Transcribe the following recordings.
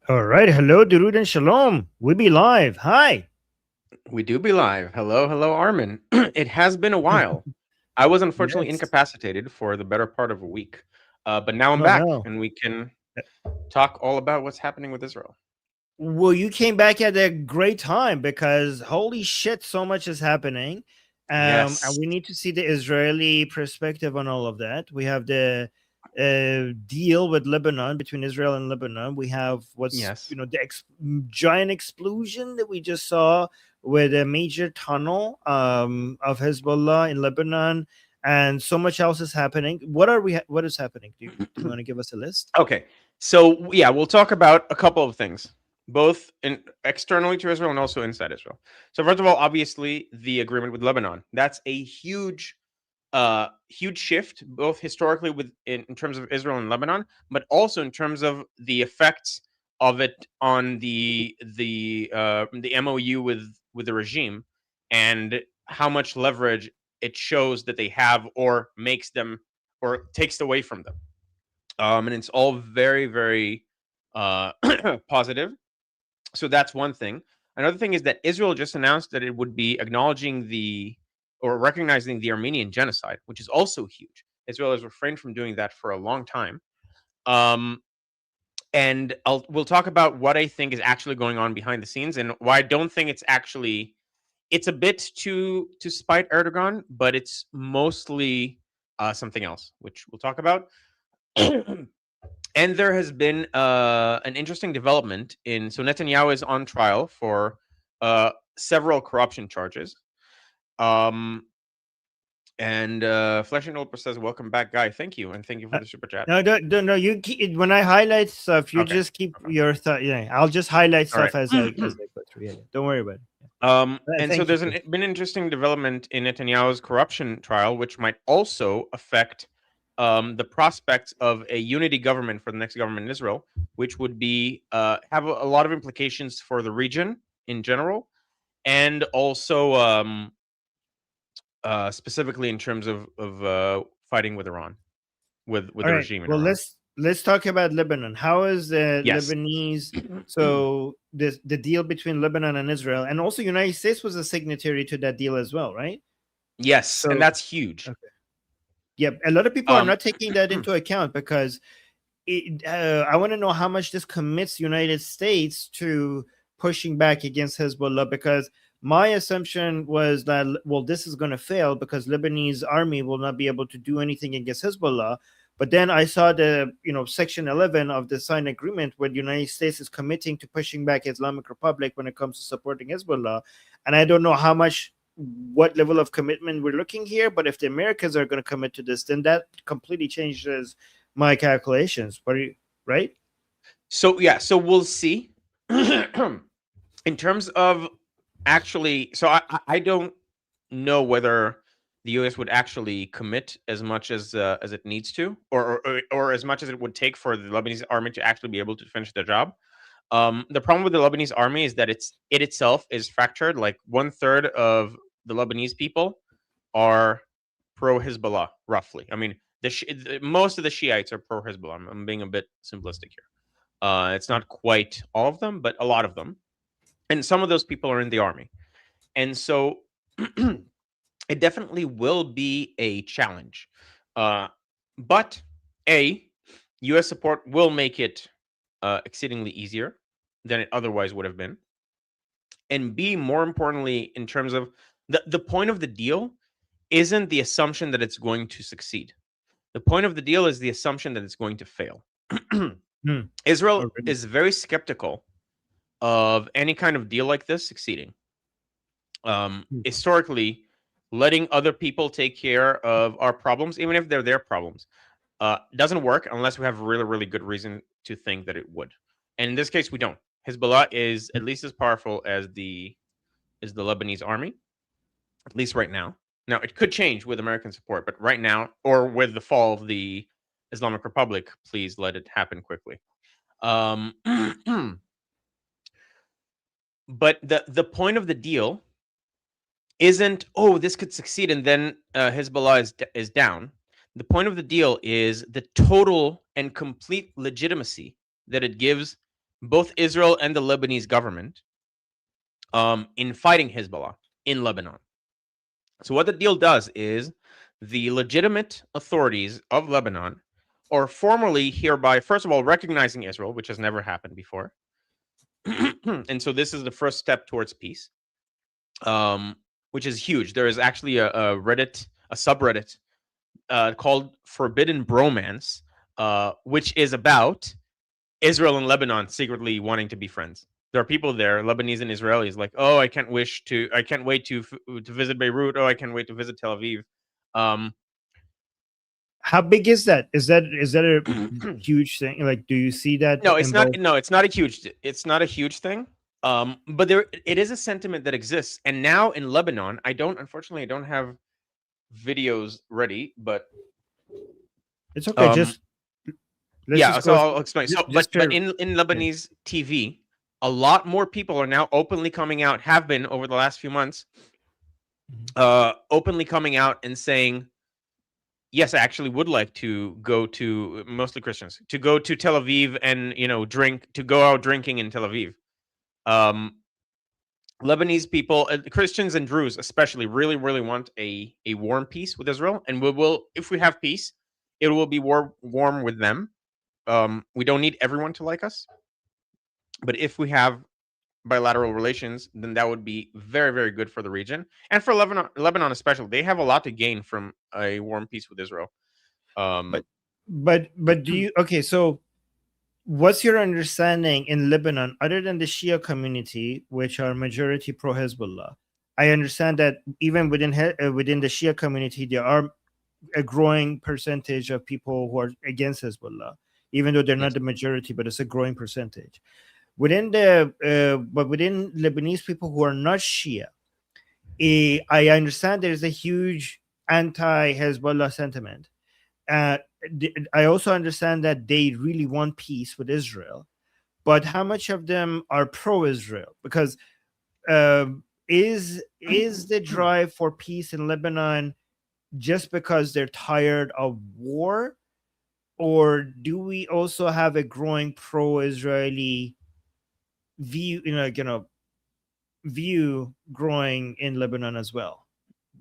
All right. Hello, Durud and Shalom. We be live. Hi. We do be live. Hello, hello, Armin. It has been a while. I was unfortunately Yes. incapacitated for the better part of a week, but now I'm Oh, back, no. and we can talk all about what's happening with Israel. Well, you came back at a great time because holy shit, so much is happening. And Yes, we need to see the Israeli perspective on all of that. We have the deal with Lebanon between Israel and Lebanon. We have what's, yes, the giant explosion that we just saw with a major tunnel of Hezbollah in Lebanon. And so much else is happening. What is happening? Do you want to give us a list? okay. So yeah, we'll talk about a couple of things, both externally to Israel and also inside Israel. So first of all, obviously the agreement with Lebanon. That's a huge shift, both historically in terms of Israel and Lebanon, but also in terms of the effects of it on the MOU with the regime, and how much leverage it shows that they have, or makes them, or takes away from them. And it's all very, very uh, positive. So that's one thing. Another thing is that Israel just announced that it would be acknowledging or recognizing the Armenian genocide, which is also huge. Israel has refrained from doing that for a long time. Um, and we'll talk about what I think is actually going on behind the scenes, and why I don't think it's a bit to spite Erdogan, but it's mostly something else, which we'll talk about. And there has been an interesting development in. So Netanyahu is on trial for several corruption charges. Um, and Flesh and Oprah says, "Welcome back, Guy. Thank you, and thank you for the super chat." No, don't, no. You keep, when I highlight stuff, you Okay. just keep Okay. your thought. Yeah, I'll just highlight All stuff right. as I go through. Yeah, yeah. Don't worry about it. And so Thank you. there's been interesting development in Netanyahu's corruption trial, which might also affect the prospects of a unity government for the next government in Israel, which would be have a lot of implications for the region in general, and also specifically in terms of fighting with Iran, with All the right. regime in Well, Iran. let's talk about Lebanon. How is the Yes. Lebanese? So the deal between Lebanon and Israel, and also United States was a signatory to that deal as well, right? Yes, and So that's huge. okay. Yeah, a lot of people are Um, not taking that into account because I want to know how much this commits United States to pushing back against Hezbollah, because my assumption was that, well, this is going to fail because Lebanese army will not be able to do anything against Hezbollah. But then I saw the Section 11 of the signed agreement where the United States is committing to pushing back Islamic Republic when it comes to supporting Hezbollah, and I don't know what level of commitment we're looking here. But if the Americans are going to commit to this, then that completely changes my calculations. What are you right? so yeah, so we'll see. In terms of actually, so I don't know whether the U.S. would actually commit as much as it needs to, or as much as it would take for the Lebanese army to actually be able to finish their job. The problem with the Lebanese army is that it itself is fractured. Like one third of the Lebanese people are pro Hezbollah, roughly. I mean, most of the Shiites are pro Hezbollah. I'm being a bit simplistic here. It's not quite all of them, but a lot of them, and some of those people are in the army, and so it definitely will be a challenge. Uh, but a U.S. support will make it exceedingly easier than it otherwise would have been, and B, more importantly, in terms of the point of the deal isn't the assumption that it's going to succeed. The point of the deal is the assumption that it's going to fail. Hmm. Israel Oh, really? is very skeptical of any kind of deal like this succeeding. Hmm. Historically, letting other people take care of our problems, even if they're their problems, doesn't work unless we have really, really good reason to think that it would. And in this case, we don't. Hezbollah is at least as powerful as the Lebanese army, at least right now. Now, it could change with American support, but right now, or with the fall of the Islamic Republic, please let it happen quickly. Um, but the point of the deal isn't, oh, this could succeed and then Hezbollah is down. The point of the deal is the total and complete legitimacy that it gives both Israel and the Lebanese government in fighting Hezbollah in Lebanon. So what the deal does is the legitimate authorities of Lebanon are formally hereby, first of all, recognizing Israel, which has never happened before. And so this is the first step towards peace, which is huge. There is actually a subreddit called Forbidden Bromance, which is about Israel and Lebanon secretly wanting to be friends. There are people there, Lebanese and Israelis, like, oh, I can't wait to visit Beirut. Oh, I can't wait to visit Tel Aviv. How big is that? Is that a huge thing? Like, do you see that No, in both? it's not a huge thing. But it is a sentiment that exists. And now in Lebanon, unfortunately I don't have videos ready, but It's okay. Just let's yeah, just so go. I'll explain. So but Just to, in yeah. Lebanese TV, a lot more people are now openly coming out, have been over the last few months, openly coming out and saying, yes, I actually would like to go to, mostly Christians, to go to Tel Aviv and go out drinking in Tel Aviv. Lebanese people, Christians and Druze especially, really, really want a warm peace with Israel, and we will, if we have peace, it will be warm with them. We don't need everyone to like us, but if we have bilateral relations, then that would be very, very good for the region and for Lebanon especially. They have a lot to gain from a warm peace with Israel. But but do you okay? So what's your understanding in Lebanon, other than the Shia community, which are majority pro Hezbollah? I understand that even within the Shia community, there are a growing percentage of people who are against Hezbollah, even though they're not Yes. the majority, but it's a growing percentage. Within Lebanese people who are not Shia, I understand there's a huge anti-Hezbollah sentiment. Uh, I also understand that they really want peace with Israel, but how much of them are pro-Israel? Because is the drive for peace in Lebanon just because they're tired of war, or do we also have a growing pro-Israeli view? View growing in Lebanon as well.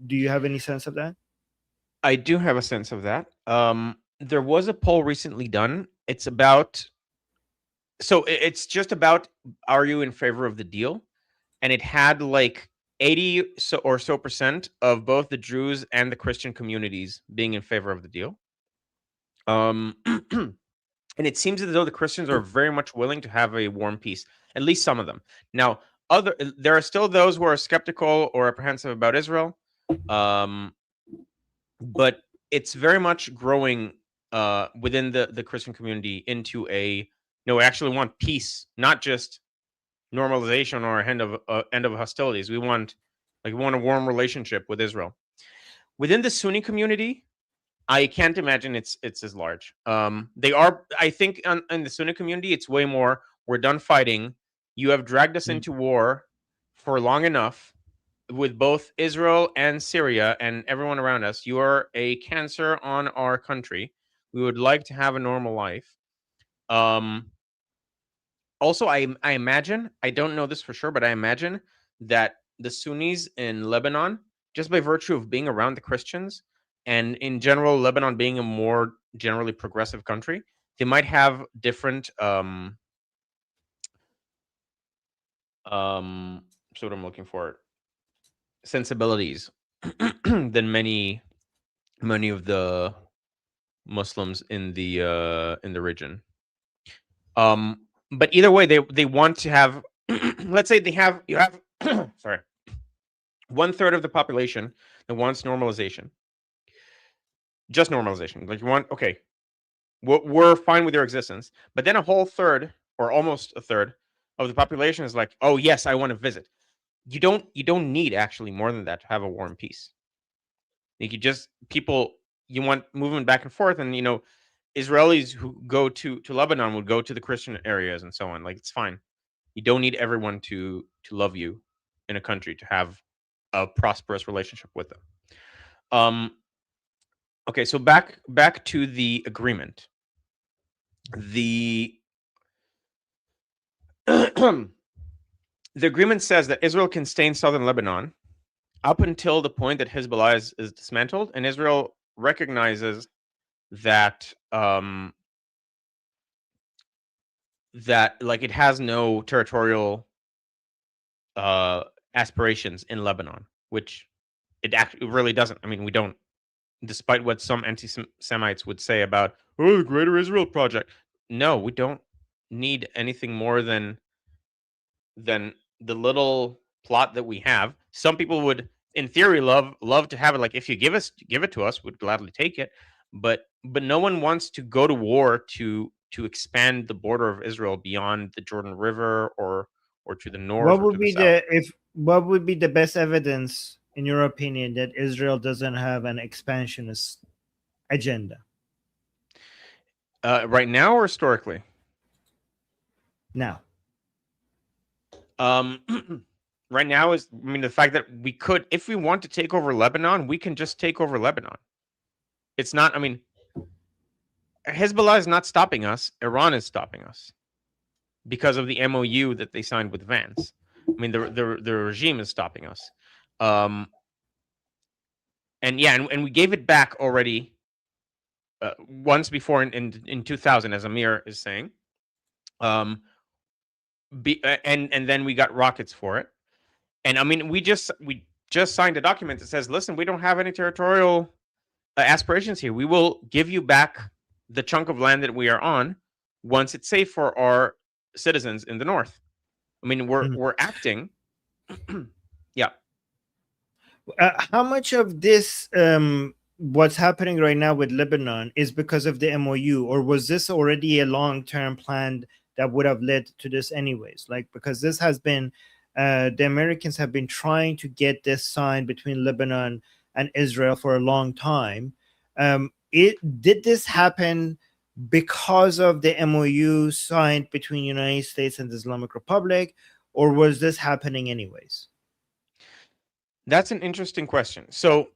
Do you have any sense of that? I do have a sense of that. There was a poll recently done. It's just about, are you in favor of the deal? And it had like 80% of both the Druze and the Christian communities being in favor of the deal. And it seems as though the Christians are very much willing to have a warm peace, at least some of them. Now, there are still those who are skeptical or apprehensive about Israel, but it's very much growing within the Christian community into a, no, we actually want peace, not just normalization or end of hostilities. We want a warm relationship with Israel. Within the Sunni community, I can't imagine it's as large. They are, I think, in the Sunni community, it's way more. We're done fighting. You have dragged us into war for long enough with both Israel and Syria and everyone around us. You are a cancer on our country. We would like to have a normal life. Also, I imagine, I don't know this for sure, but I imagine that the Sunnis in Lebanon, just by virtue of being around the Christians, and in general, Lebanon being a more generally progressive country, they might have different so what I'm looking for, sensibilities than many of the Muslims in the region. But either way, they want to have let's say you have sorry, 1/3 of the population that wants normalization, just normalization. Like, you want, okay, we're fine with your existence, but then a whole third, or almost a third, of the population is like, oh yes, I want to visit. You don't need actually more than that to have a war and peace. Like, you want movement back and forth, and Israelis who go to Lebanon would go to the Christian areas and so on. Like, it's fine. You don't need everyone to love you in a country to have a prosperous relationship with them. Okay, so back to the agreement. The the agreement says that Israel can stay in southern Lebanon up until the point that Hezbollah is dismantled, and Israel recognizes that that like it has no territorial aspirations in Lebanon, which it actually really doesn't. I mean, we don't, despite what some anti-Semites would say about the Greater Israel Project. No, we don't need anything more than the little plot that we have. Some people would, in theory, love to have it. Like, if you give it to us, we'd gladly take it. But no one wants to go to war to expand the border of Israel beyond the Jordan River or to the north What or to would the be south. what would be the best evidence, in your opinion, that Israel doesn't have an expansionist agenda Right now or historically? now? Right now is, I mean, the fact that we could, if we want to take over Lebanon, we can just take over Lebanon. It's not, I mean, Hezbollah is not stopping us. Iran is stopping us because of the MOU that they signed with Vance. I mean, the regime is stopping us. And yeah, and we gave it back already once before in 2000, as Amir is saying. And then we got rockets for it. And I mean, we just signed a document that says, listen, we don't have any territorial aspirations here. We will give you back the chunk of land that we are on once it's safe for our citizens in the north. I mean, we're acting. Yeah. How much of this, what's happening right now with Lebanon, is because of the MOU, or was this already a long-term plan that would have led to this anyways? Like, because this has been, the Americans have been trying to get this signed between Lebanon and Israel for a long time. Did this happen because of the MOU signed between United States and the Islamic Republic, or was this happening anyways? That's an interesting question. So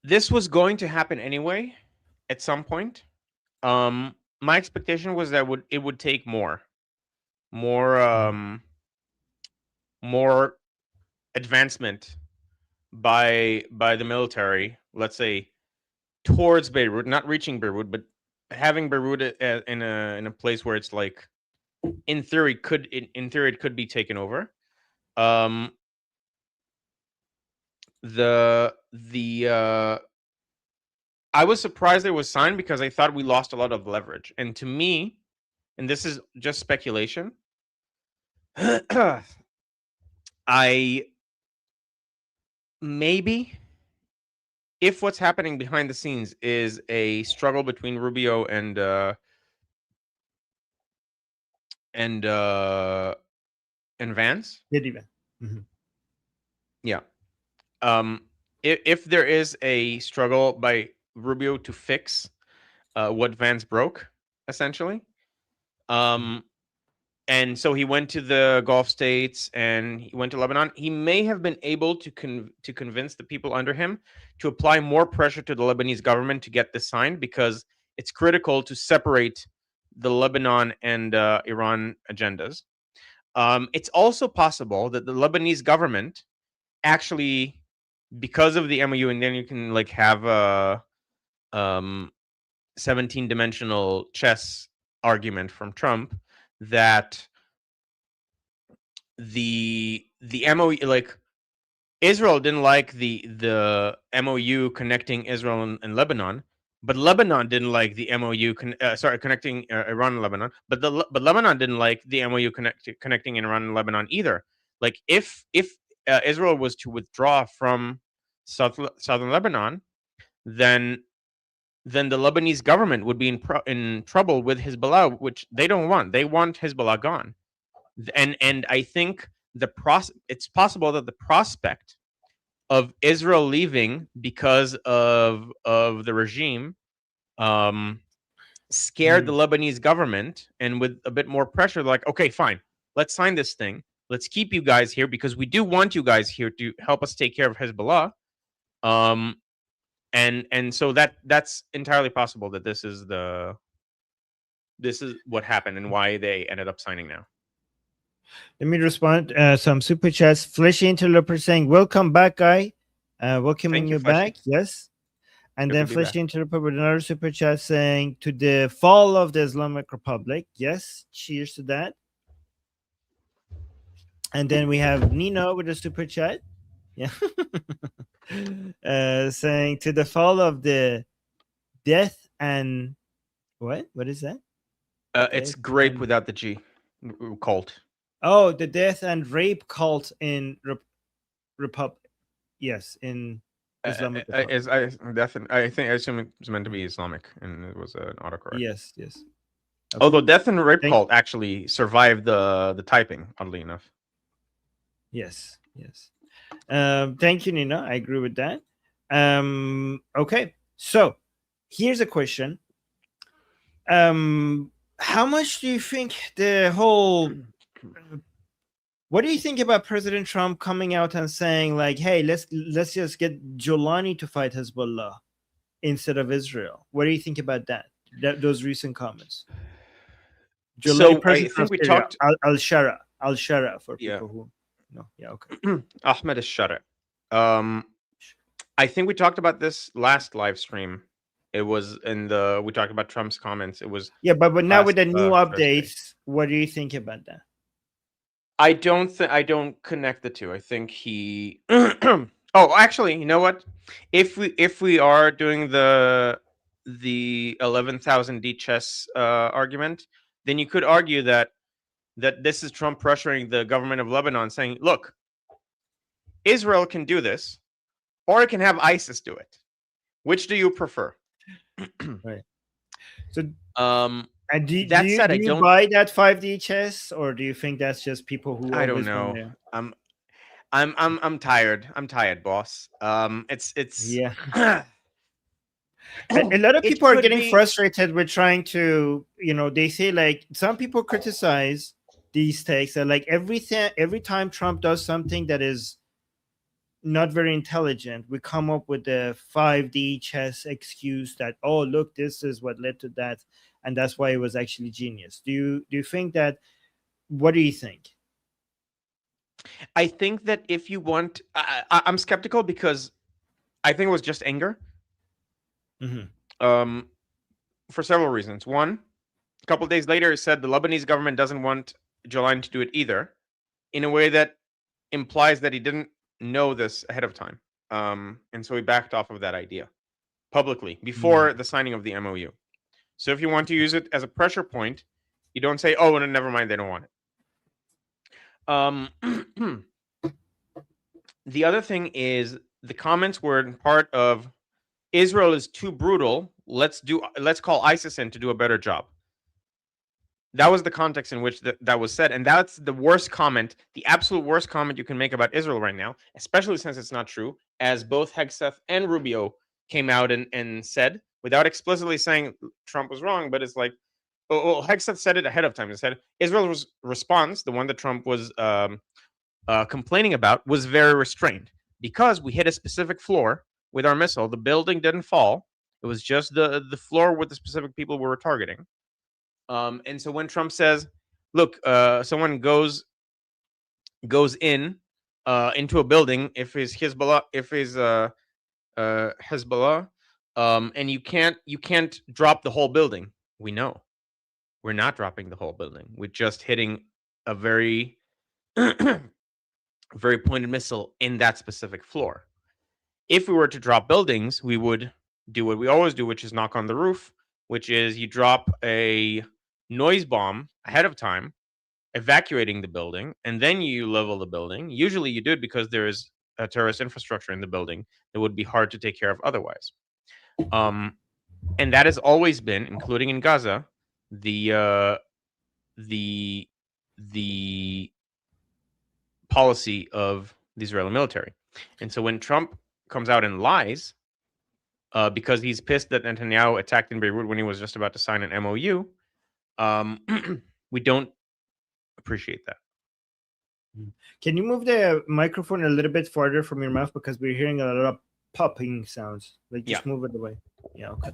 this was going to happen anyway at some point. My expectation was that it would take more advancement by the military, let's say, towards Beirut, not reaching Beirut, but having Beirut in a place where it's like, in theory it could be taken over. I was surprised it was signed because I thought we lost a lot of leverage. And to me, and this is just speculation, I maybe, if what's happening behind the scenes is a struggle between Rubio and Vance. Mm-hmm. Yeah. If there is a struggle by Rubio to fix what Vance broke, essentially, and so he went to the Gulf states and he went to Lebanon, he may have been able to convince the people under him to apply more pressure to the Lebanese government to get this signed, because it's critical to separate the Lebanon and Iran agendas. It's also possible that the Lebanese government actually, because of the MOU, and then you can like have a 17-dimensional chess argument from Trump, that the MOU, like, Israel didn't like the MOU connecting Israel and Lebanon, but Lebanon didn't like the MOU connecting Iran and Lebanon, but Lebanon didn't like the MOU connecting Iran and Lebanon either. Like, if Israel was to withdraw from southern Lebanon, then the Lebanese government would be in trouble with Hezbollah, which they don't want. They want Hezbollah gone. And I think it's possible that the prospect of Israel leaving because of the regime scared the Lebanese government, and with a bit more pressure, like, okay, fine, let's sign this thing. Let's keep you guys here because we do want you guys here to help us take care of Hezbollah. And so that's entirely possible that this is the this is what happened and why they ended up signing now. Let me respond. Some super chats. Fleshy Interloper saying, "Welcome back, Guy. Welcoming Thank you, you Fleshy. back." Yes. And Good then to be back. Fleshy Interloper with another super chat saying, "To the fall of the Islamic Republic." Yes. Cheers to that. And then we have Nino with a super chat. Yeah. Saying, "To the fall of the death and what? What is that? It's Death grape and without the G. Cult. oh, the death and rape cult in Republic. Yes, in Islamic Republic. I assume it was meant to be Islamic, and it was an autocorrect. Yes, yes. Okay. Although death and rape Thank- cult actually survived the typing, oddly enough. Yes, yes. Thank you, Nina. I agree with that. Okay, so here's a question. How much do you think the whole what do you think about President Trump coming out and saying like, "Hey, let's just get Jolani to fight Hezbollah instead of Israel"? What do you think about that? Those recent comments. So I President think of we Syria, talked. Al Shara for Yeah. people who no. Yeah, okay. Ahmed Shara. I think we talked about this last live stream. It was we talked about Trump's comments. It was Yeah, but now with the last, new Thursday. updates, what do you think about that? I don't connect the two. I think he Oh, actually, you know what? If we are doing the 11,000 D chess argument, then you could argue that this is Trump pressuring the government of Lebanon, saying, "Look, Israel can do this, or it can have ISIS do it. Which do you prefer?" Right. So, And do that you said, do I you don't. buy that 5D chess, or do you think that's just people who I don't always win know. there? I'm tired. I'm tired, boss. It's Yeah. A lot of it people are could getting be. frustrated with trying to, they say like some people criticize these takes that like every time Trump does something that is not very intelligent, we come up with the 5D chess excuse that, oh, look, this is what led to that, and that's why it was actually genius. Do you think that? What do you think? I think that if you want, I'm skeptical because I think it was just anger. Mm-hmm. For several reasons. One, a couple of days later, it said the Lebanese government doesn't want Jolani to do it either, in a way that implies that he didn't know this ahead of time. And so he backed off of that idea publicly before the signing of the MOU. So if you want to use it as a pressure point, you don't say, "Oh, no, never mind, they don't want it." The other thing is the comments were part of Israel is too brutal. Let's call ISIS in to do a better job. That was the context in which that was said, and that's the worst comment, the absolute worst comment you can make about Israel right now, especially since it's not true, as both Hegseth and Rubio came out and said, without explicitly saying Trump was wrong, but it's like, well, Hegseth said it ahead of time. He said Israel's response, the one that Trump was complaining about, was very restrained because we hit a specific floor with our missile. The building didn't fall. It was just the floor with the specific people we were targeting. And so when Trump says, "Look, someone goes in into a building, if it's Hezbollah, Hezbollah, and you can't drop the whole building," we know we're not dropping the whole building. We're just hitting a very very pointed missile in that specific floor. If we were to drop buildings, we would do what we always do, which is knock on the roof, which is you drop a noise bomb ahead of time, evacuating the building, and then you level the building. Usually you do it because there is a terrorist infrastructure in the building that would be hard to take care of otherwise. And that has always been, including in Gaza, the policy of the Israeli military. And so when Trump comes out and lies, because he's pissed that Netanyahu attacked in Beirut when he was just about to sign an MOU, we don't appreciate that. Can you move the microphone a little bit farther from your mouth because we're hearing a lot of popping sounds? Like just move it away. Yeah, okay.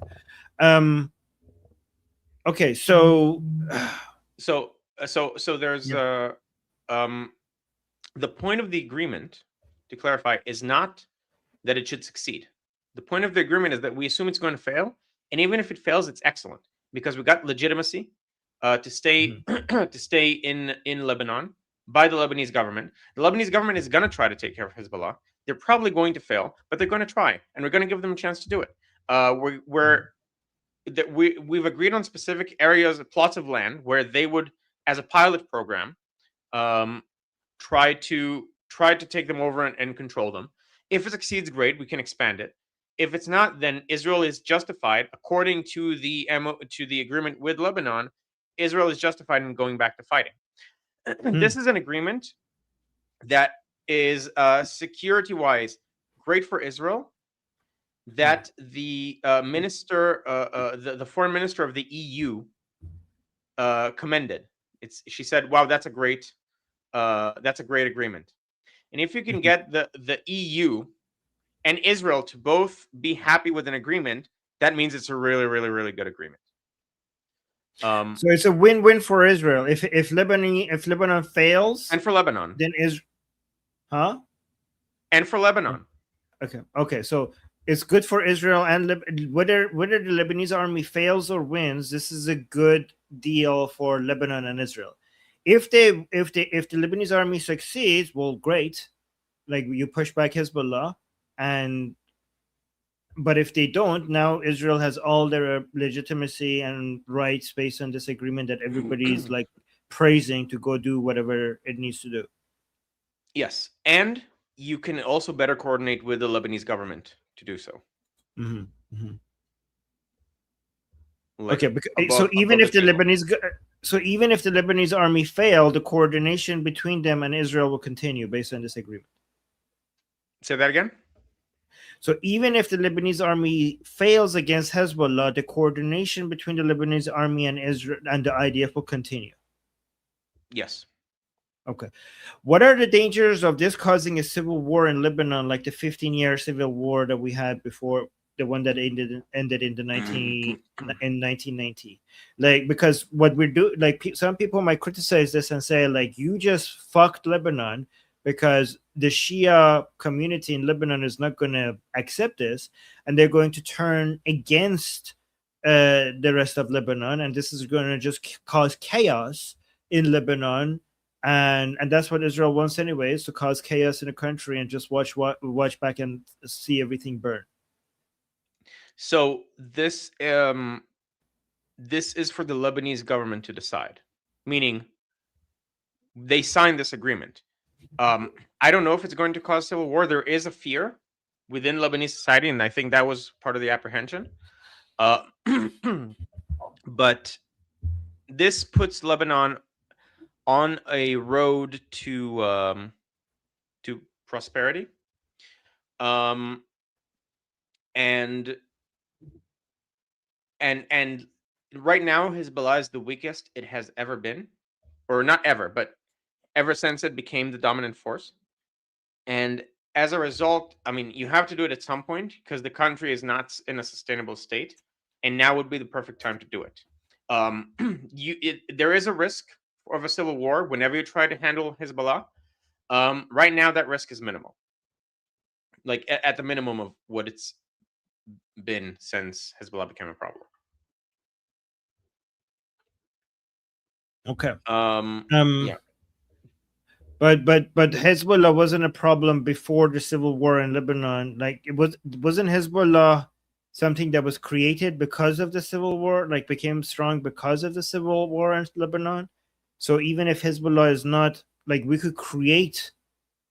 Okay, so So there's yeah. The point of the agreement, to clarify, is not that it should succeed. The point of the agreement is that we assume it's going to fail, and even if it fails, it's excellent because we got legitimacy to stay Mhm. to stay in Lebanon by the Lebanese government. The Lebanese government is going to try to take care of Hezbollah. They're probably going to fail, but they're going to try, and we're going to give them a chance to do it. We're Mhm. that we've agreed on specific areas, plots of land where they would, as a pilot program, um, try to take them over and control them. If it succeeds, great, we can expand it. If it's not, then Israel is justified, according to the agreement with Lebanon. Israel is justified in going back to fighting. This Mhm. is an agreement that is security-wise great for Israel. That the the foreign minister of the EU commended. She said, "Wow, that's a great agreement." And if you can Mhm. get the EU and Israel to both be happy with an agreement, that means it's a really, really, really good agreement. So it's a win-win for Israel. If Lebanon fails, And for Lebanon, then is huh? and for Lebanon, Okay. Okay. So it's good for Israel and whether the Lebanese army fails or wins, this is a good deal for Lebanon and Israel. If the Lebanese army succeeds, well, great. Like you push back Hezbollah, and but if they don't, now Israel has all their legitimacy and rights based on this agreement that everybody's like praising to go do whatever it needs to do. yes, and you can also better coordinate with the Lebanese government to do so, Hmm. Hmm. like Okay, so above the table. so even if the Lebanese army failed, the coordination between them and Israel will continue based on this agreement. Say that again. So even if the Lebanese army fails against Hezbollah, the coordination between the Lebanese army and Israel and the IDF will continue. Yes. Okay. What are the dangers of this causing a civil war in Lebanon, like the 15-year civil war that we had before, the one that ended in the 1990? Like, because what we do, like some people might criticize this and say, like, you just fucked Lebanon because the Shia community in Lebanon is not going to accept this, and they're going to turn against the rest of Lebanon, and this is going to just cause chaos in Lebanon, and that's what Israel wants anyways, to cause chaos in the country and just watch back and see everything burn. So this is for the Lebanese government to decide, meaning they signed this agreement. I don't know if it's going to cause civil war. There is a fear within Lebanese society, and I think that was part of the apprehension. Uh, but this puts Lebanon on a road to prosperity, um, and and right now Hezbollah is the weakest it has ever been, or not ever, but ever since it became the dominant force. And as a result, I mean, you have to do it at some point because the country is not in a sustainable state, and now would be the perfect time to do it. There is a risk of a civil war whenever you try to handle Hezbollah. Right now, that risk is minimal, like at the minimum of what it's been since Hezbollah became a problem. Okay. Yeah. But Hezbollah wasn't a problem before the civil war in Lebanon. Like wasn't Hezbollah something that was created because of the civil war, like became strong because of the civil war in Lebanon? So even if Hezbollah is not, like, we could create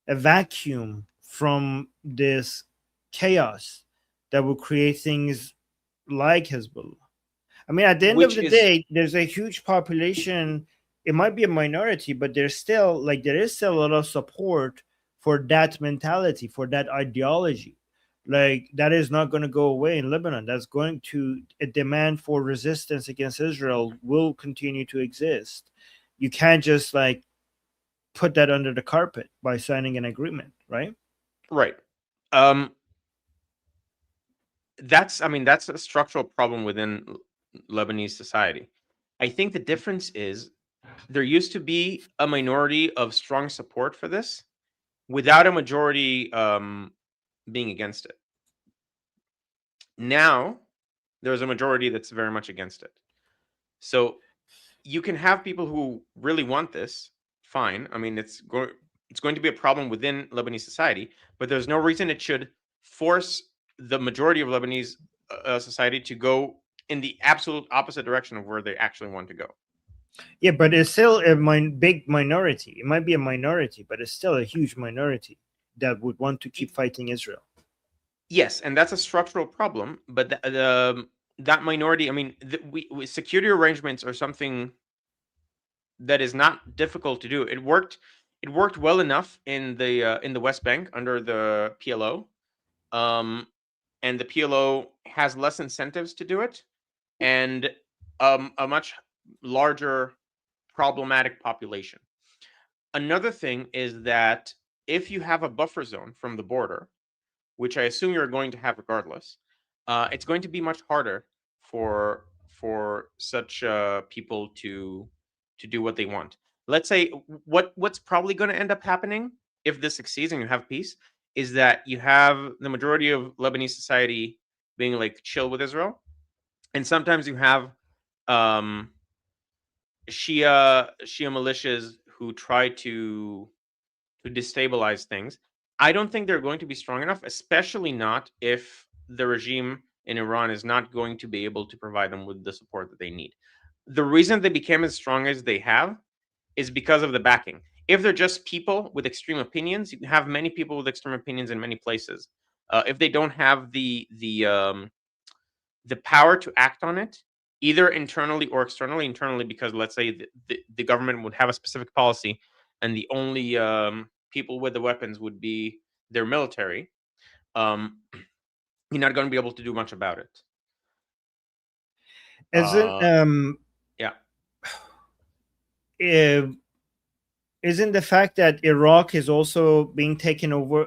a vacuum from this chaos that will create things like Hezbollah. I mean, at the end of Which the is day, there's a huge population. It might be a minority, but there is still a lot of support for that mentality, for that ideology. Like that is not going to go away in Lebanon. That's going to a demand for resistance against Israel will continue to exist. You can't just like put that under the carpet by signing an agreement, right? right. Um, that's I mean that's a structural problem within Lebanese society. I think the difference is there used to be a minority of strong support for this without a majority being against it. Now there's a majority that's very much against it. So you can have people who really want this, fine. I mean, it's going to be a problem within Lebanese society, but there's no reason it should force the majority of Lebanese society to go in the absolute opposite direction of where they actually want to go. Yeah, but it's still a big minority. It might be a minority, but it's still a huge minority that would want to keep fighting Israel. Yes, and that's a structural problem. But that minority, I mean, security arrangements are something that is not difficult to do. It worked well enough in the West Bank under the PLO, and the PLO has less incentives to do it, and a much larger problematic population. Another thing is that if you have a buffer zone from the border, which I assume you're going to have regardless, it's going to be much harder for such people to do what they want. Let's say what's probably going to end up happening if this succeeds and you have peace is that you have the majority of Lebanese society being like chill with Israel, and sometimes you have um, Shia militias who try to destabilize things. I don't think they're going to be strong enough, especially not if the regime in Iran is not going to be able to provide them with the support that they need. The reason they became as strong as they have is because of the backing. If they're just people with extreme opinions, you have many people with extreme opinions in many places. If they don't have the power to act on it, either internally or externally. Internally, because let's say the government would have a specific policy, and the only people with the weapons would be their military. You're not going to be able to do much about it. Isn't Yeah. Isn't the fact that Iraq is also being taken over,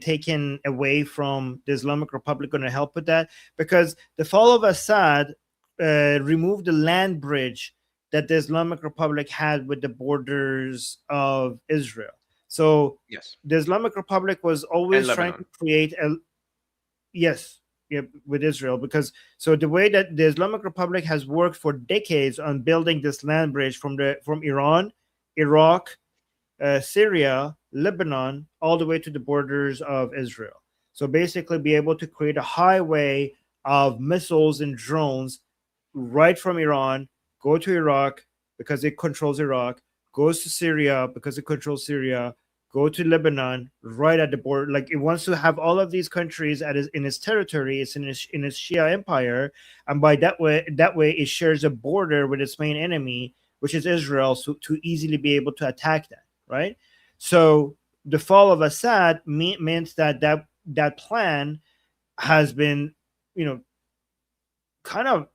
taken away from the Islamic Republic, going to help with that? Because the fall of Assad removed the land bridge that the Islamic Republic had with the borders of Israel. So Yes. the Islamic Republic was always trying to create a with Israel, because so the way that the Islamic Republic has worked for decades on building this land bridge from Iran, Iraq, Syria, Lebanon, all the way to the borders of Israel. So basically be able to create a highway of missiles and drones right from Iran, go to Iraq because it controls Iraq, goes to Syria because it controls Syria, go to Lebanon right at the border. Like it wants to have all of these countries in its territory. It's in its Shia empire, and by that way it shares a border with its main enemy, which is Israel, so to easily be able to attack that. Right. So the fall of Assad meant that plan has been, kind of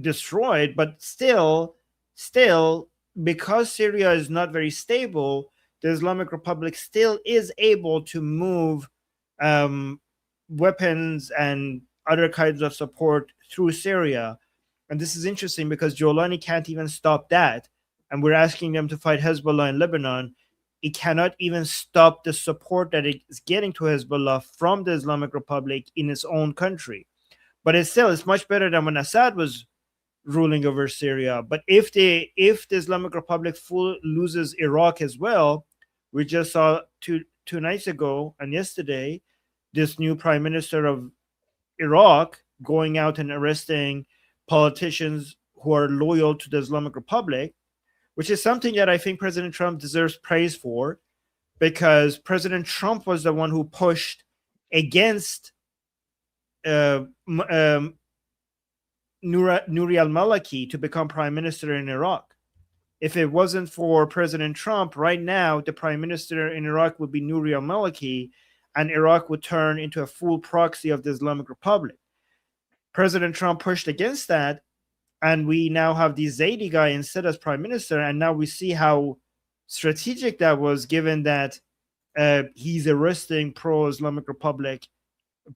destroyed, but still because Syria is not very stable, the Islamic Republic still is able to move weapons and other kinds of support through Syria. And this is interesting because Jolani can't even stop that. And we're asking them to fight Hezbollah in Lebanon. It cannot even stop the support that it is getting to Hezbollah from the Islamic Republic in its own country. But it's much better than when Assad was ruling over Syria. But if the Islamic Republic loses Iraq as well, we just saw two nights ago and yesterday this new prime minister of Iraq going out and arresting politicians who are loyal to the Islamic Republic, which is something that I think President Trump deserves praise for, because President Trump was the one who pushed against Nouri al-Maliki to become prime minister in Iraq. If it wasn't for President Trump, right now the prime minister in Iraq would be Nouri al-Maliki, and Iraq would turn into a full proxy of the Islamic Republic. President Trump pushed against that, and we now have the Zaidi guy instead as prime minister, and now we see how strategic that was, given that he's arresting pro-Islamic Republic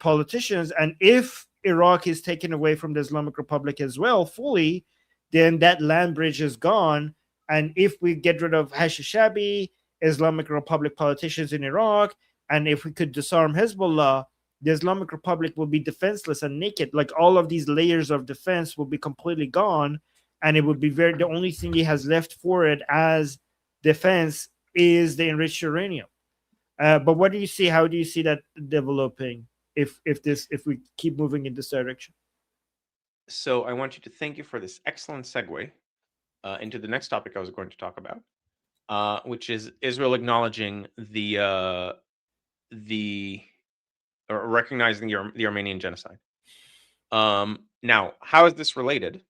politicians. And if Iraq is taken away from the Islamic Republic as well fully, then that land bridge is gone. And if we get rid of Hashishabi, Islamic Republic politicians in Iraq, and if we could disarm Hezbollah, the Islamic Republic will be defenseless and naked. Like all of these layers of defense will be completely gone, and it would be the only thing it has left for it as defense is the enriched uranium. But what do you see? How do you see that developing if we keep moving in this direction? So I want you to thank you for this excellent segue into the next topic I was going to talk about, which is Israel acknowledging the or recognizing the Armenian genocide. Now, how is this related?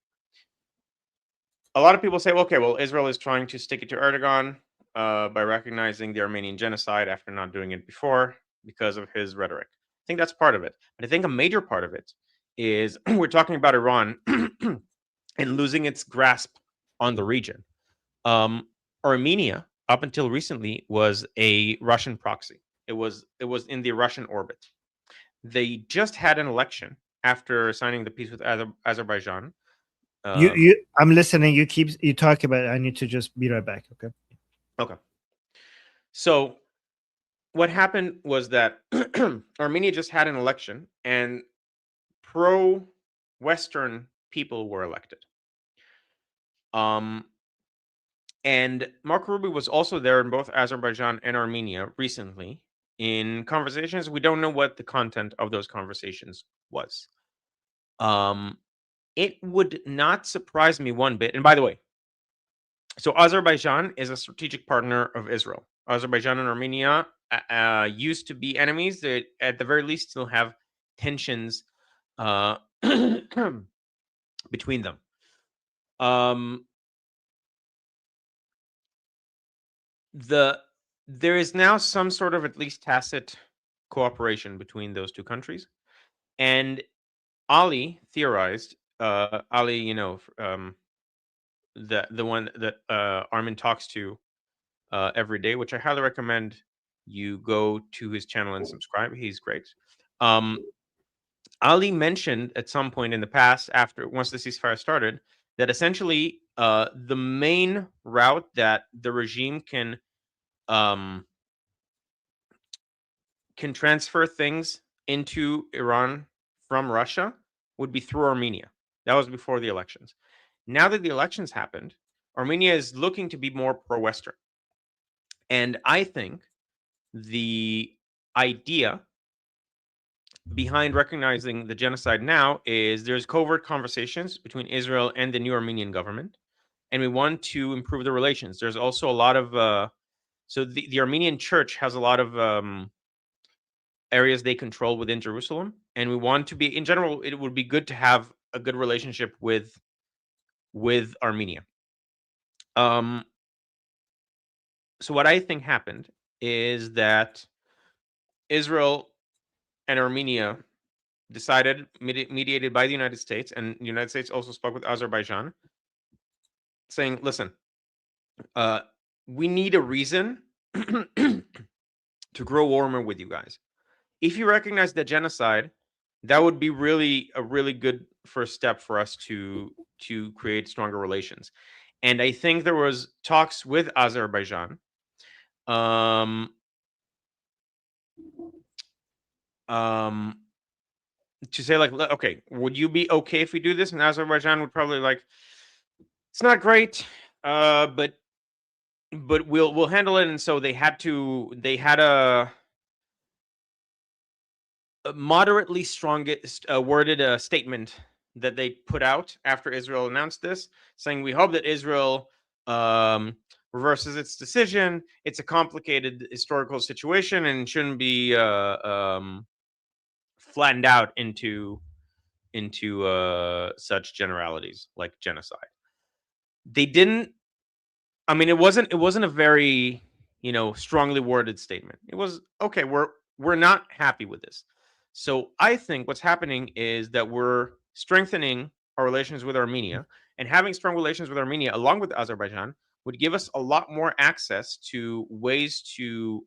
A lot of people say, well, okay, well, Israel is trying to stick it to Erdogan by recognizing the Armenian genocide after not doing it before because of his rhetoric. I think that's part of it. But I think a major part of it is we're talking about Iran and losing its grasp on the region. Armenia, up until recently, was a Russian proxy. It was in the Russian orbit. They just had an election after signing the peace with Azerbaijan. I'm listening. You talk about it. I need to just be right back. Okay. Okay. So what happened was that Armenia just had an election, and pro-Western people were elected. And Marco Rubio was also there in both Azerbaijan and Armenia recently in conversations. We don't know what the content of those conversations was. It would not surprise me one bit. And by the way, so Azerbaijan is a strategic partner of Israel. Azerbaijan and Armenia used to be enemies. They, at the very least, still have tensions between them. There is now some sort of at least tacit cooperation between those two countries, and Ali theorized. Ali, you know, the one that Armin talks to every day, which I highly recommend you go to his channel and subscribe. He's great. Ali mentioned at some point in the past, once the ceasefire started, that essentially the main route that the regime can transfer things into Iran from Russia would be through Armenia. That was before the elections. Now that the elections happened, Armenia is looking to be more pro-Western. And I think the idea behind recognizing the genocide now is there's covert conversations between Israel and the new Armenian government, and we want to improve the relations. There's also a lot of so the Armenian church has a lot of areas they control within Jerusalem, and we want to be, in general, it would be good to have a good relationship with Armenia. So what I think happened is that Israel and Armenia decided, mediated by the United States, and the United States also spoke with Azerbaijan, saying, listen, we need a reason to grow warmer with you guys. If you recognize the genocide, that would be a really good first step for us to create stronger relations. And I think there was talks with Azerbaijan to say, like, okay, would you be okay if we do this? And Azerbaijan would probably like, it's not great, but we'll handle it. And so they had a moderately strongest worded statement that they put out after Israel announced this, saying, we hope that Israel reverses its decision. It's a complicated historical situation and shouldn't be flattened out into such generalities like genocide. They didn't. I mean, it wasn't a very strongly worded statement. It was, okay, we're not happy with this. So I think what's happening is that we're strengthening our relations with Armenia, and having strong relations with Armenia along with Azerbaijan would give us a lot more access to ways to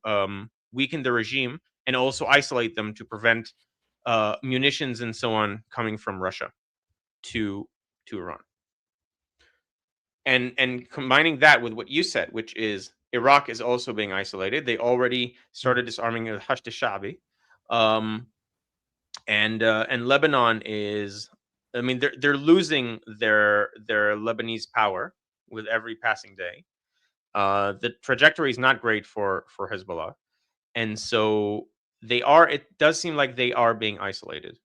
weaken the regime and also isolate them to prevent munitions and so on coming from Russia to Iran. And combining that with what you said, which is Iraq is also being isolated. They already started disarming the Hashd al-Sha'bi. And Lebanon is, I mean, they're losing their Lebanese power with every passing day. The trajectory is not great for Hezbollah, and so they are. It does seem like they are being isolated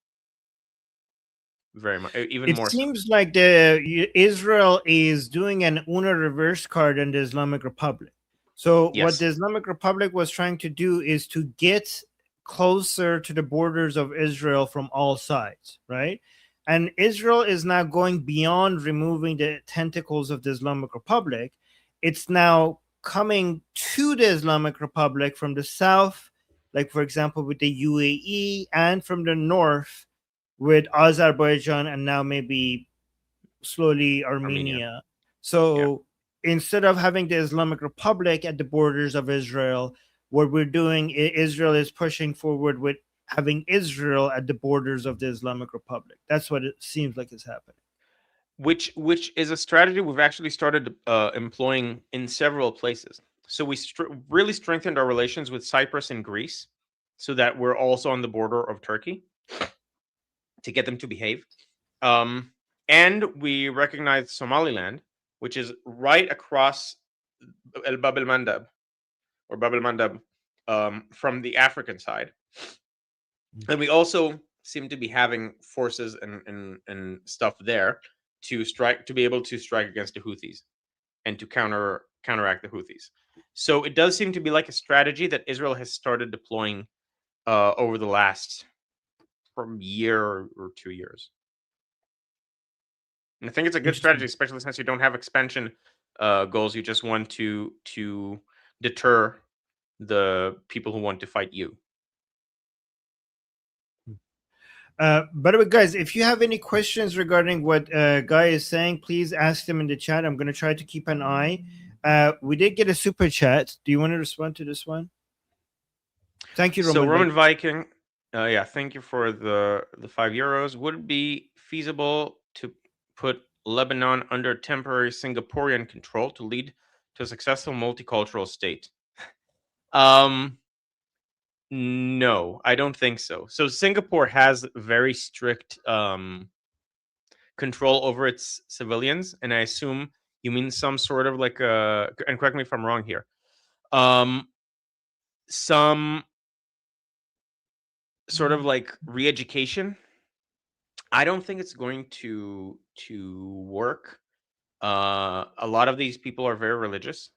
very much, even It more so. seems like Israel is doing an UNA reverse card in the Islamic Republic. So what Yes. the Islamic Republic was trying to do is to get closer to the borders of Israel from all sides, right? And Israel is now going beyond removing the tentacles of the Islamic Republic. It's now coming to the Islamic Republic from the south, like for example with the UAE, and from the north with Azerbaijan, and now maybe slowly Armenia. So instead of having the Islamic Republic at the borders of Israel, what we're doing, Israel is pushing forward with having Israel at the borders of the Islamic Republic. That's what it seems like is happening. Which is a strategy we've actually started employing in several places. So we really strengthened our relations with Cyprus and Greece, so that we're also on the border of Turkey to get them to behave. And we recognized Somaliland, which is right across El Bab el Mandab, or Bab el Mandab, from the African side. And we also seem to be having forces and stuff there to be able to strike against the Houthis and to counteract the Houthis. So it does seem to be like a strategy that Israel has started deploying over the last year or 2 years. And I think it's a good strategy, especially since you don't have expansion goals. You just want to deter the people who want to fight you. By the way, guys, if you have any questions regarding what Guy is saying, please ask them in the chat. I'm going to try to keep an eye. We did get a super chat. Do you want to respond to this one? Thank you, Roman. So Roman Viking, yeah, thank you for the €5. Would it be feasible to put Lebanon under temporary Singaporean control to lead to a successful multicultural state? No, I don't think so. So Singapore has very strict control over its civilians, and I assume you mean some sort of like and correct me if I'm wrong here, some sort of like re-education. I don't think it's going to work. A lot of these people are very religious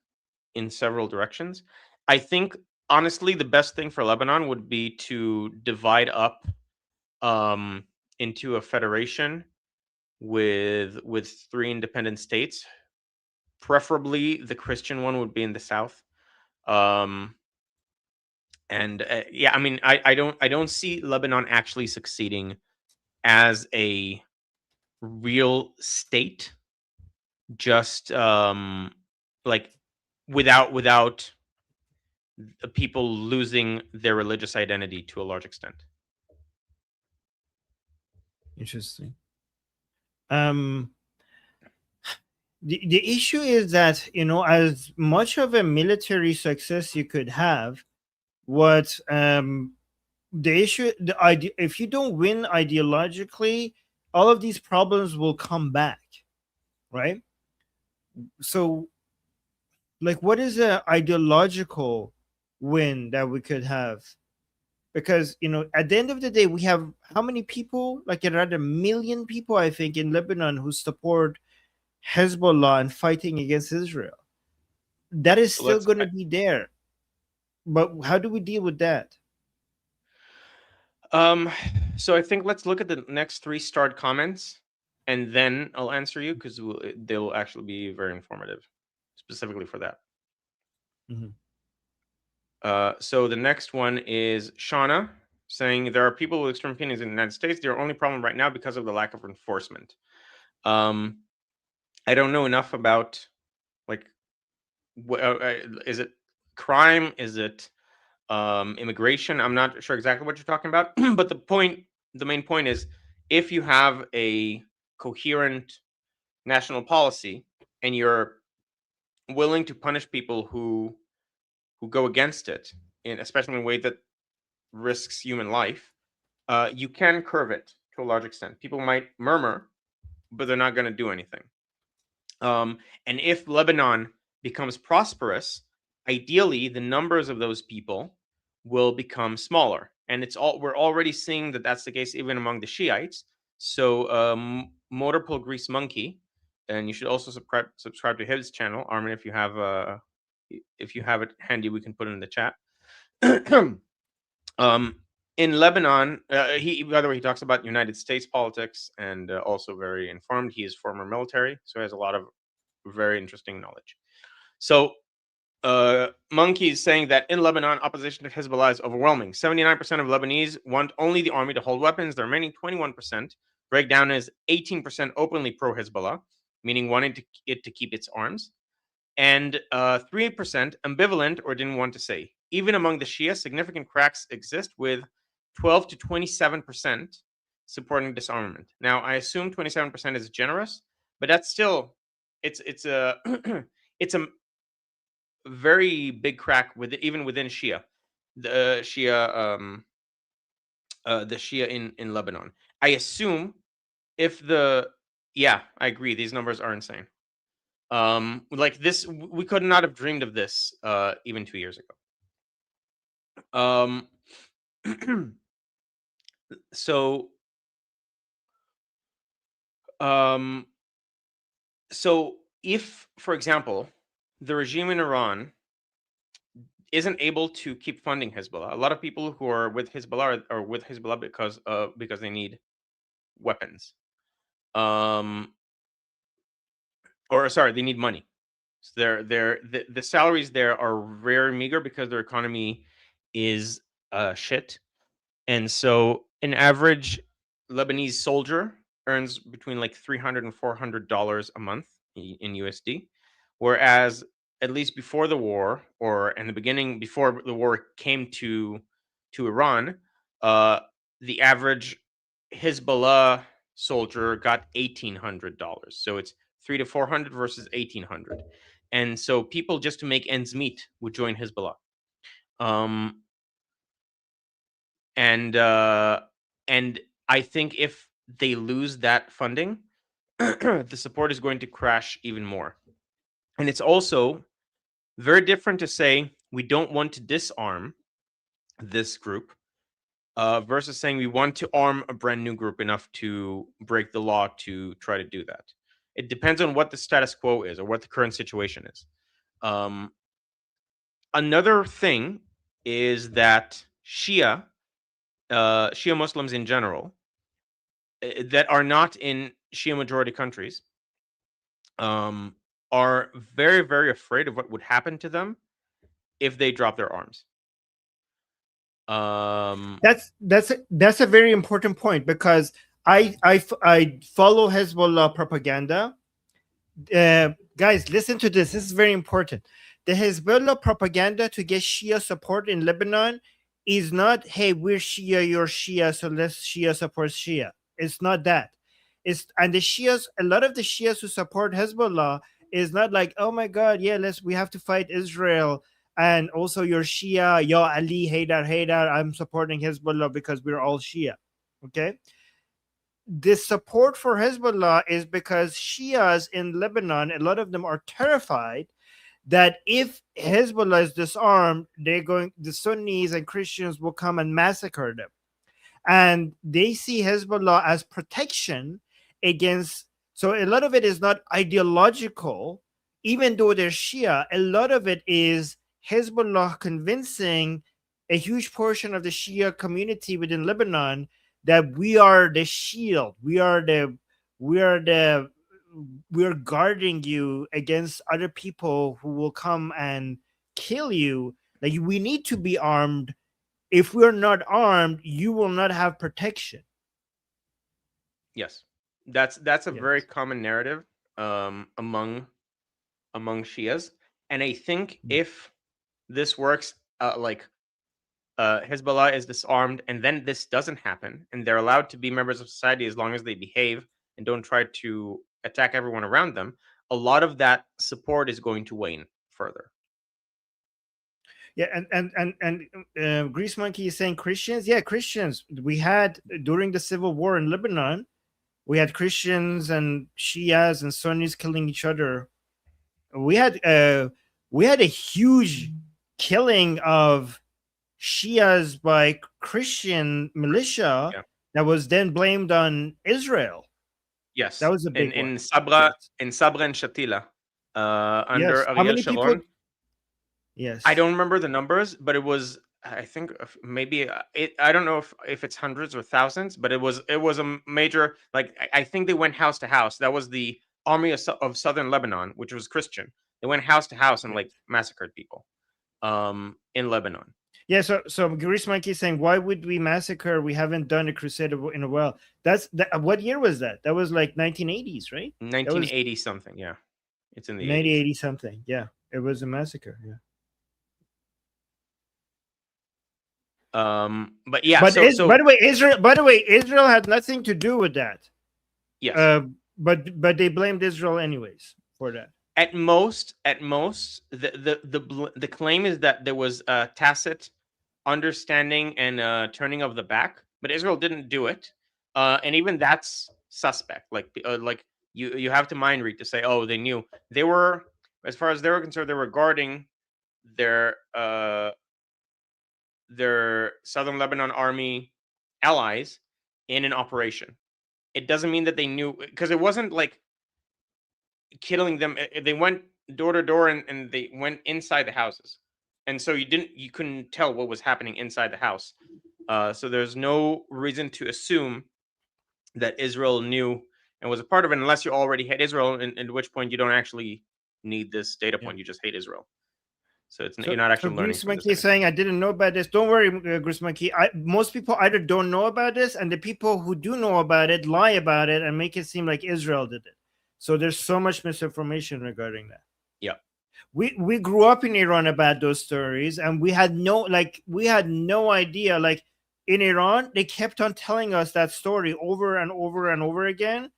in several directions. I think honestly the best thing for Lebanon would be to divide up into a federation with 3 independent states. Preferably the Christian one would be in the south. And yeah, I mean, I don't see Lebanon actually succeeding as a real state, just like without people losing their religious identity to a large extent. Interesting. The issue is that, you know, as much of a military success you could have, what the issue, the idea, if you don't win ideologically, all of these problems will come back, right? So, like, what is an ideological win that we could have? Because, you know, at the end of the day, we have how many people? Like around 1 million people, I think, in Lebanon who support Hezbollah and fighting against Israel. That is still going to be there. But how do we deal with that? So I think let's look at the next 3 starred comments, and then I'll answer you, because they'll actually be very informative, specifically for that. So the next one is Shauna saying there are people with extreme opinions in the United States. Their only problem right now because of the lack of enforcement. I don't know enough about, like, is it crime? Is it immigration? I'm not sure exactly what you're talking about. But the point the main point is, if you have a coherent national policy and you're willing to punish people who go against it, especially in a way that risks human life, you can curve it to a large extent. People might murmur, but they're not going to do anything. And if Lebanon becomes prosperous, ideally the numbers of those people will become smaller, and we're already seeing that that's the case even among the Shiites. So Motorpool Grease Monkey, and you should also subscribe to his channel, Armin, if you have it handy, we can put it in the chat. In Lebanon, by the way, he talks about United States politics, and also very informed. He is former military, so he has a lot of very interesting knowledge. So Monkey is saying that in Lebanon, opposition to Hezbollah is overwhelming. 79% of Lebanese want only the army to hold weapons. The remaining 21% break down as 18% openly pro-Hezbollah, meaning wanting it to keep its arms, and 3% ambivalent or didn't want to say. Even among the Shia, significant cracks exist, with 12 to 27% supporting disarmament. Now, I assume 27% is generous, but that's still it's a it's a very big crack even within Shia, the Shia in Lebanon. I assume if I agree, these numbers are insane. Like this, we could not have dreamed of this even 2 years ago. So if, for example, the regime in Iran isn't able to keep funding Hezbollah, a lot of people who are with Hezbollah are with Hezbollah because they need weapons, or sorry, they need money. So the salaries there are very meager because their economy is shit, and so an average Lebanese soldier earns between like $300 and $400 a month in USD, whereas at least before the war, or in the beginning, before the war came to Iran, the average Hezbollah soldier got $1,800. So it's $300 to $400 versus $1,800, and so people, just to make ends meet, would join Hezbollah. And I think if they lose that funding, the support is going to crash even more. And it's also very different to say we don't want to disarm this group versus saying we want to arm a brand new group enough to break the law to try to do that. It depends on what the status quo is or what the current situation is. Another thing is that Shia Muslims in general that are not in Shia majority countries are very, very afraid of what would happen to them if they drop their arms. That's a very important point, because I follow Hezbollah propaganda. Guys, listen to this. This is very important. The Hezbollah propaganda to get Shia support in Lebanon is not, hey, we're Shia, you're Shia, so let's Shia support Shia. It's not that. And the Shias, a lot of the Shias who support Hezbollah is not like, oh my God, yeah, we have to fight Israel, and also you're Shia, Ya Ali, Haydar, I'm supporting Hezbollah because we're all Shia. Okay? This support for Hezbollah is because Shias in Lebanon, a lot of them are terrified that if Hezbollah is disarmed, the Sunnis and Christians will come and massacre them. And they see Hezbollah as protection against. So a lot of it is not ideological, even though they're Shia. A lot of it is Hezbollah convincing a huge portion of the Shia community within Lebanon that we are the shield, we're guarding you against other people who will come and kill you. Like, we need to be armed. If we're not armed, you will not have protection. Yes, that's a very common narrative among Shias, and I think if this works, like Hezbollah is disarmed, and then this doesn't happen, and they're allowed to be members of society as long as they behave and don't try to attack everyone around them, a lot of that support is going to wane further. Yeah, and Grease Monkey is saying Christians. Yeah, Christians. We had during the civil war in Lebanon, we had Christians and Shias and Sunnis killing each other. We had a huge killing of Shias by Christian militia that was then blamed on Israel. Yes, that was a big in one. Sabra, Yes. in Sabra and Shatila, under Yes. How Ariel many Sharon. people? Yes. I don't remember the numbers, but it was, I think maybe I don't know if it's hundreds or thousands, but it was a major, like I think they went house to house. That was the army of southern Lebanon, which was Christian. They went house to house and like massacred people in Lebanon. Yeah, so Grease Monkey is saying, why would we massacre? We haven't done a crusade in a while. What year was that? That was like 1980s, right? 1980 something. Yeah, it's in the 1980 something. Yeah, it was a massacre. Yeah. But yeah. But So by the way, Israel had nothing to do with that. Yes. But they blamed Israel anyways for that. At most, the claim is that there was a tacit understanding and turning of the back, but Israel didn't do it, and even that's suspect. Like you have to mind read to say, oh, they knew. They were, as far as they were concerned, they were guarding their Southern Lebanon army allies in an operation. It doesn't mean that they knew, because it wasn't like killing them. They went door to door and they went inside the houses, and so you couldn't tell what was happening inside the house. So there's no reason to assume that Israel knew and was a part of it, unless you already hate Israel, and at which point you don't actually need this data point. You just hate Israel. So you're not actually learning. Grease Monkey is saying, I didn't know about this. Don't worry, Grease Monkey. Most people either don't know about this, and the people who do know about it lie about it and make it seem like Israel did it. So there's so much misinformation regarding that. Yeah. We grew up in Iran about those stories, and we had no idea. Like in Iran, they kept on telling us that story over and over and over again,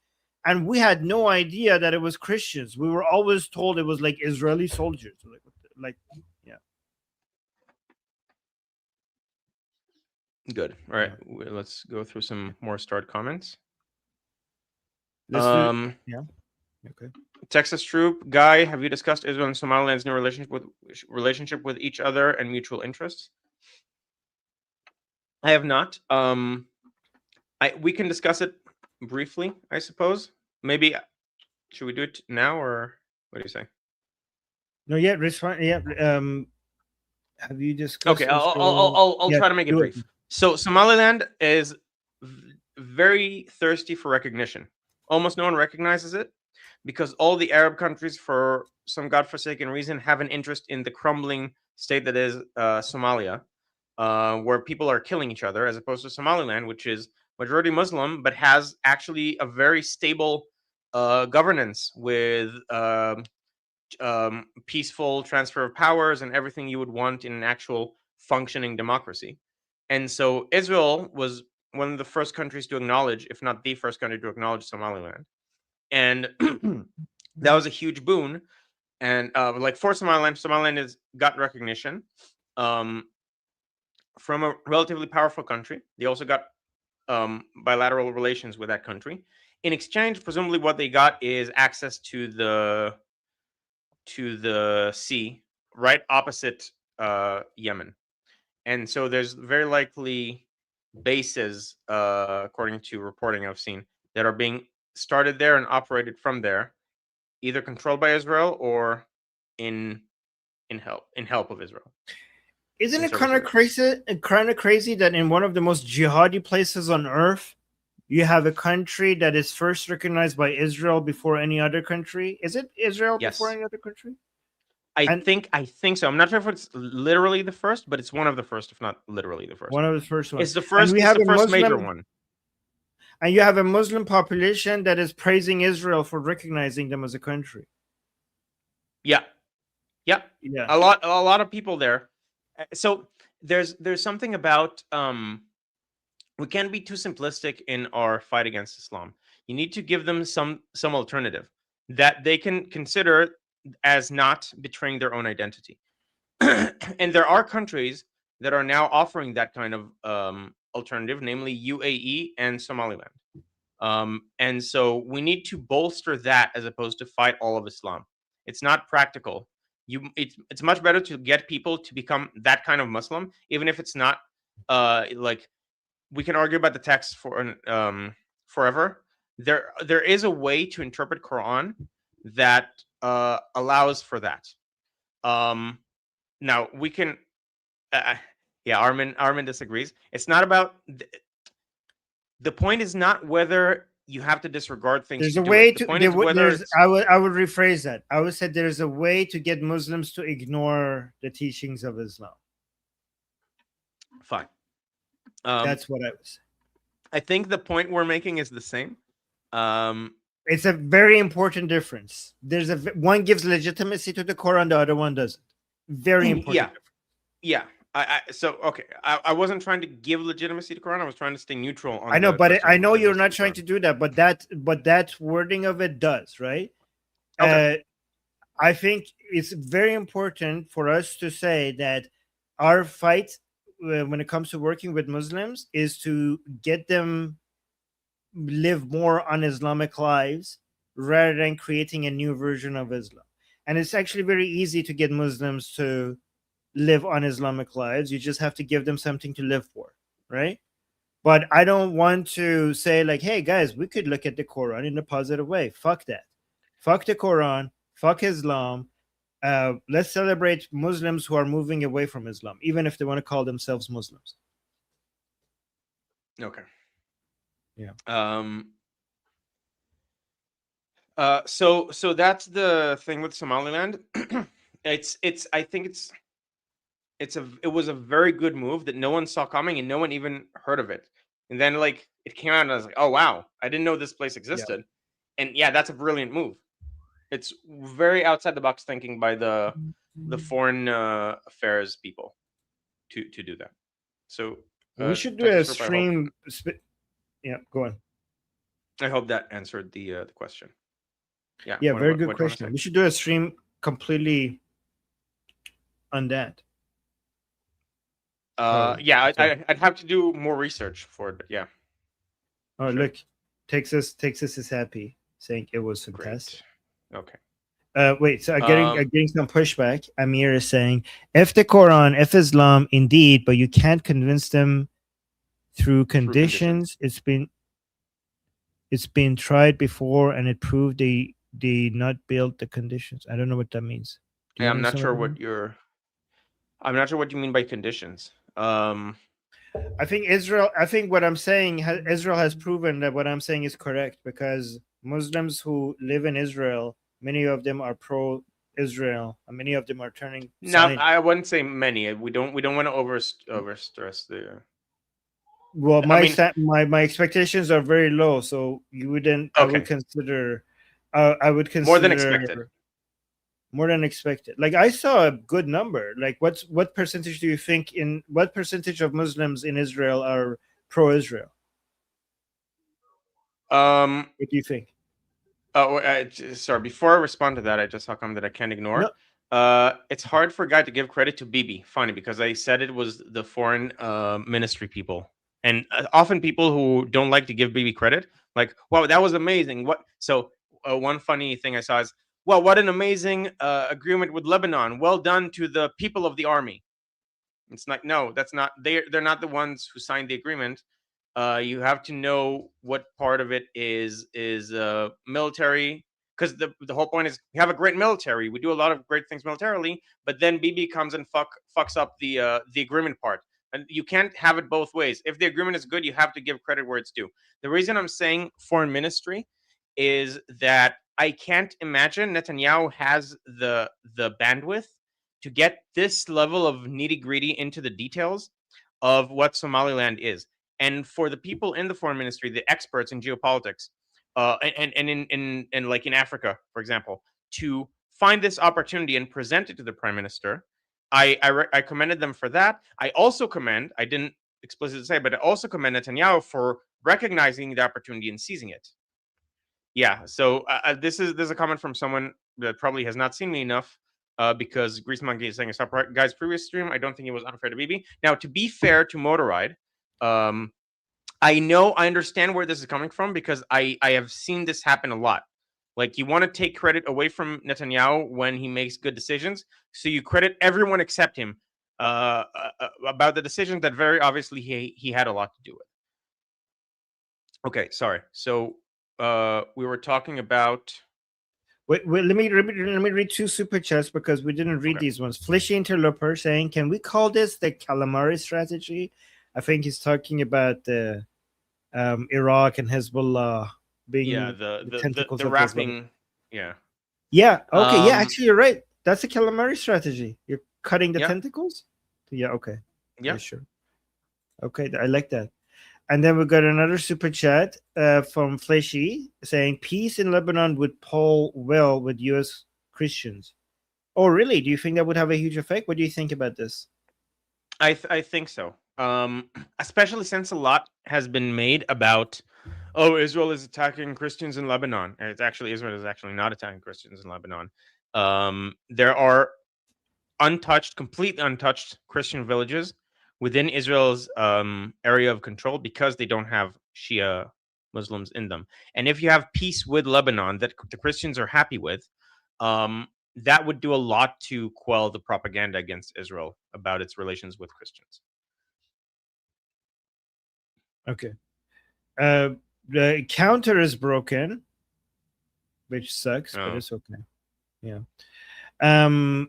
and we had no idea that it was Christians. We were always told it was like Israeli soldiers. Yeah. Good. All right. Let's go through some more starred comments. Yeah. Okay. Texas Troop Guy, have you discussed Israel and Somaliland's new relationship with each other and mutual interests? I have not. We can discuss it briefly, I suppose. Maybe should we do it now, or what do you say? No, yeah, respond. Yeah. Have you discussed? Okay, I'll try to make it brief. So Somaliland is very thirsty for recognition. Almost no one recognizes it, because all the Arab countries, for some godforsaken reason, have an interest in the crumbling state that is Somalia, where people are killing each other, as opposed to Somaliland, which is majority Muslim, but has actually a very stable governance with peaceful transfer of powers and everything you would want in an actual functioning democracy. And so Israel was one of the first countries to acknowledge, if not the first country to acknowledge, Somaliland. And that was a huge boon. And like for Somaliland has got recognition from a relatively powerful country. They also got bilateral relations with that country. In exchange, presumably what they got is access to the sea right opposite Yemen. And so there's very likely bases, according to reporting I've seen, that are being started there and operated from there, either controlled by Israel or in help of Israel. Isn't it kind of crazy that in one of the most jihadi places on earth, you have a country that is first recognized by Israel before any other country? Is it Israel before any other country? I think so. I'm not sure if it's literally the first, but it's one of the first, if not literally the first. One of the first ones. It's the first. It's the first major one. And you have a Muslim population that is praising Israel for recognizing them as a country. Yeah. A lot of people there. So there's something about we can't be too simplistic in our fight against Islam. You need to give them some alternative that they can consider as not betraying their own identity. And there are countries that are now offering that kind of alternative, namely UAE and Somaliland. And so we need to bolster that as opposed to fight all of Islam. It's not practical. It's much better to get people to become that kind of Muslim, even if it's not like we can argue about the text for forever. There is a way to interpret Quran that allows for that. Now we can. Yeah, Armin disagrees. It's not about the point is not whether you have to disregard things There's to a do way it. The to point is whether there's it's I would rephrase that. I would say there's a way to get Muslims to ignore the teachings of Islam. fine. That's what I was. I think the point we're making is the same. It's a very important difference. There's one gives legitimacy to the Quran, the other one doesn't. Very important. Yeah, yeah. So okay, I wasn't trying to give legitimacy to Quran. I was trying to stay neutral on. I know, the but question I of know you're not legitimacy trying to to do that. But that wording of it does, right? Okay. I think it's very important for us to say that our fight when it comes to working with Muslims is to get them live more un-Islamic lives rather than creating a new version of Islam. And it's actually very easy to get Muslims to live un-Islamic lives. You just have to give them something to live for, right? But I don't want to say like, hey guys, we could look at the Quran in a positive way. Fuck that. Fuck the Quran. Fuck Islam. Let's celebrate Muslims who are moving away from Islam, even if they want to call themselves Muslims. Okay. Yeah. So that's the thing with Somaliland. I think it was a very good move that no one saw coming and no one even heard of it. And then like it came out and I was like, oh wow, I didn't know this place existed. Yeah. And yeah, that's a brilliant move. It's very outside the box thinking by the foreign affairs people to do that. So we should do a stream. Yeah, go on. I hope that answered the question. Yeah. Yeah, very good question. We should do a stream completely on that. Yeah, I'd have to do more research for it, but yeah. Oh, sure. Look, Texas is happy, saying it was fantastic. Great. Okay. Wait, so I'm getting some pushback. Amir is saying, F the Quran, F Islam, indeed, but you can't convince them through conditions. It's been tried before, and it proved they not built the conditions. I don't know what that means. I'm not sure what you're. I'm not sure what you mean by conditions. I think Israel. I think what I'm saying, Israel has proven that what I'm saying is correct, because Muslims who live in Israel, many of them are pro-Israel, and many of them are turning. No, I wouldn't say many. We don't want to overstress the. Well, my expectations are very low, so you wouldn't. Okay. I would consider. I would consider more than expected. More than expected. Like I saw a good number. Like what percentage do you think what percentage of Muslims in Israel are pro-Israel? What do you think? Oh, sorry. Before I respond to that, I just saw something that I can't ignore. No. It's hard for a guy to give credit to Bibi. Funny, because I said it was the foreign ministry people, and often people who don't like to give Bibi credit, like, "Wow, that was amazing." What? So one funny thing I saw is, well, what an amazing agreement with Lebanon. Well done to the people of the army. It's like, no, that's not. They're not the ones who signed the agreement. You have to know what part of it is military, because the whole point is we have a great military. We do a lot of great things militarily, but then Bibi comes and fucks up the agreement part. And you can't have it both ways. If the agreement is good, you have to give credit where it's due. The reason I'm saying foreign ministry is that I can't imagine Netanyahu has the bandwidth to get this level of nitty-gritty into the details of what Somaliland is. And for the people in the foreign ministry, the experts in geopolitics, and in like in Africa, for example, to find this opportunity and present it to the prime minister, I commended them for that. I also commend, I didn't explicitly say, but I also commend Netanyahu for recognizing the opportunity and seizing it. Yeah. So this is a comment from someone that probably has not seen me enough. Because Grease Monkey is saying a stop guy's previous stream. I don't think it was unfair to BB. Now, to be fair to Motorride, I understand where this is coming from because I have seen this happen a lot. Like, you want to take credit away from Netanyahu when he makes good decisions, so you credit everyone except him about the decisions that very obviously he had a lot to do with. Okay, sorry. So we were talking about. Wait, let me read two super chats because we didn't read these ones. Fleshy Interloper saying, "Can we call this the calamari strategy?" I think he's talking about the Iraq and Hezbollah being the tentacles the of wrapping. Hezbollah. Yeah. Okay. Yeah. Um, Actually, you're right. That's a calamari strategy. You're cutting the Yeah. tentacles. Yeah. Okay. Yeah. Sure. Okay. I like that. And then we got another super chat from Fleshy saying, "Peace in Lebanon would poll well with U.S. Christians." Oh, really? Do you think that would have a huge effect? What do you think about this? I think so. Especially since a lot has been made about, oh, Israel is attacking Christians in Lebanon, and Israel is actually not attacking Christians in Lebanon. There are completely untouched Christian villages within Israel's area of control because they don't have Shia Muslims in them. And if you have peace with Lebanon that the Christians are happy with, that would do a lot to quell the propaganda against Israel about its relations with Christians. Okay. The counter is broken, which sucks, but it's okay. Yeah.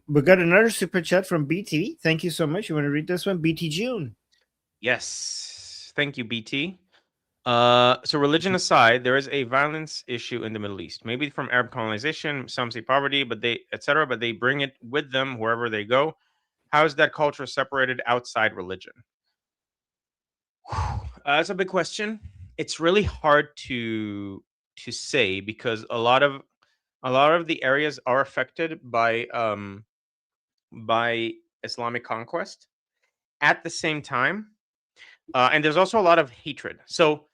We got another super chat from BT. Thank you so much. You want to read this one? BT June. Yes. Thank you, BT. So religion aside, there is a violence issue in the Middle East. Maybe from Arab colonization, some say poverty, but they bring it with them wherever they go. How is that culture separated outside religion? That's a big question. It's really hard to say because a lot of the areas are affected by Islamic conquest. At the same time, and there's also a lot of hatred. So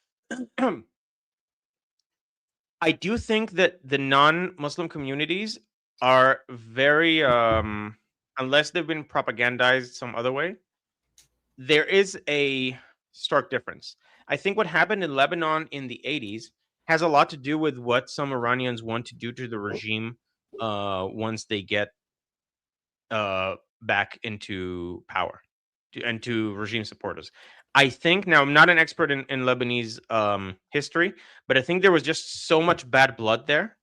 I do think that the non-Muslim communities are very, unless they've been propagandized some other way, there is a stark difference. I think what happened in Lebanon in the 80s has a lot to do with what some Iranians want to do to the regime once they get back into power and to regime supporters. I think now I'm not an expert in Lebanese history, but I think there was just so much bad blood there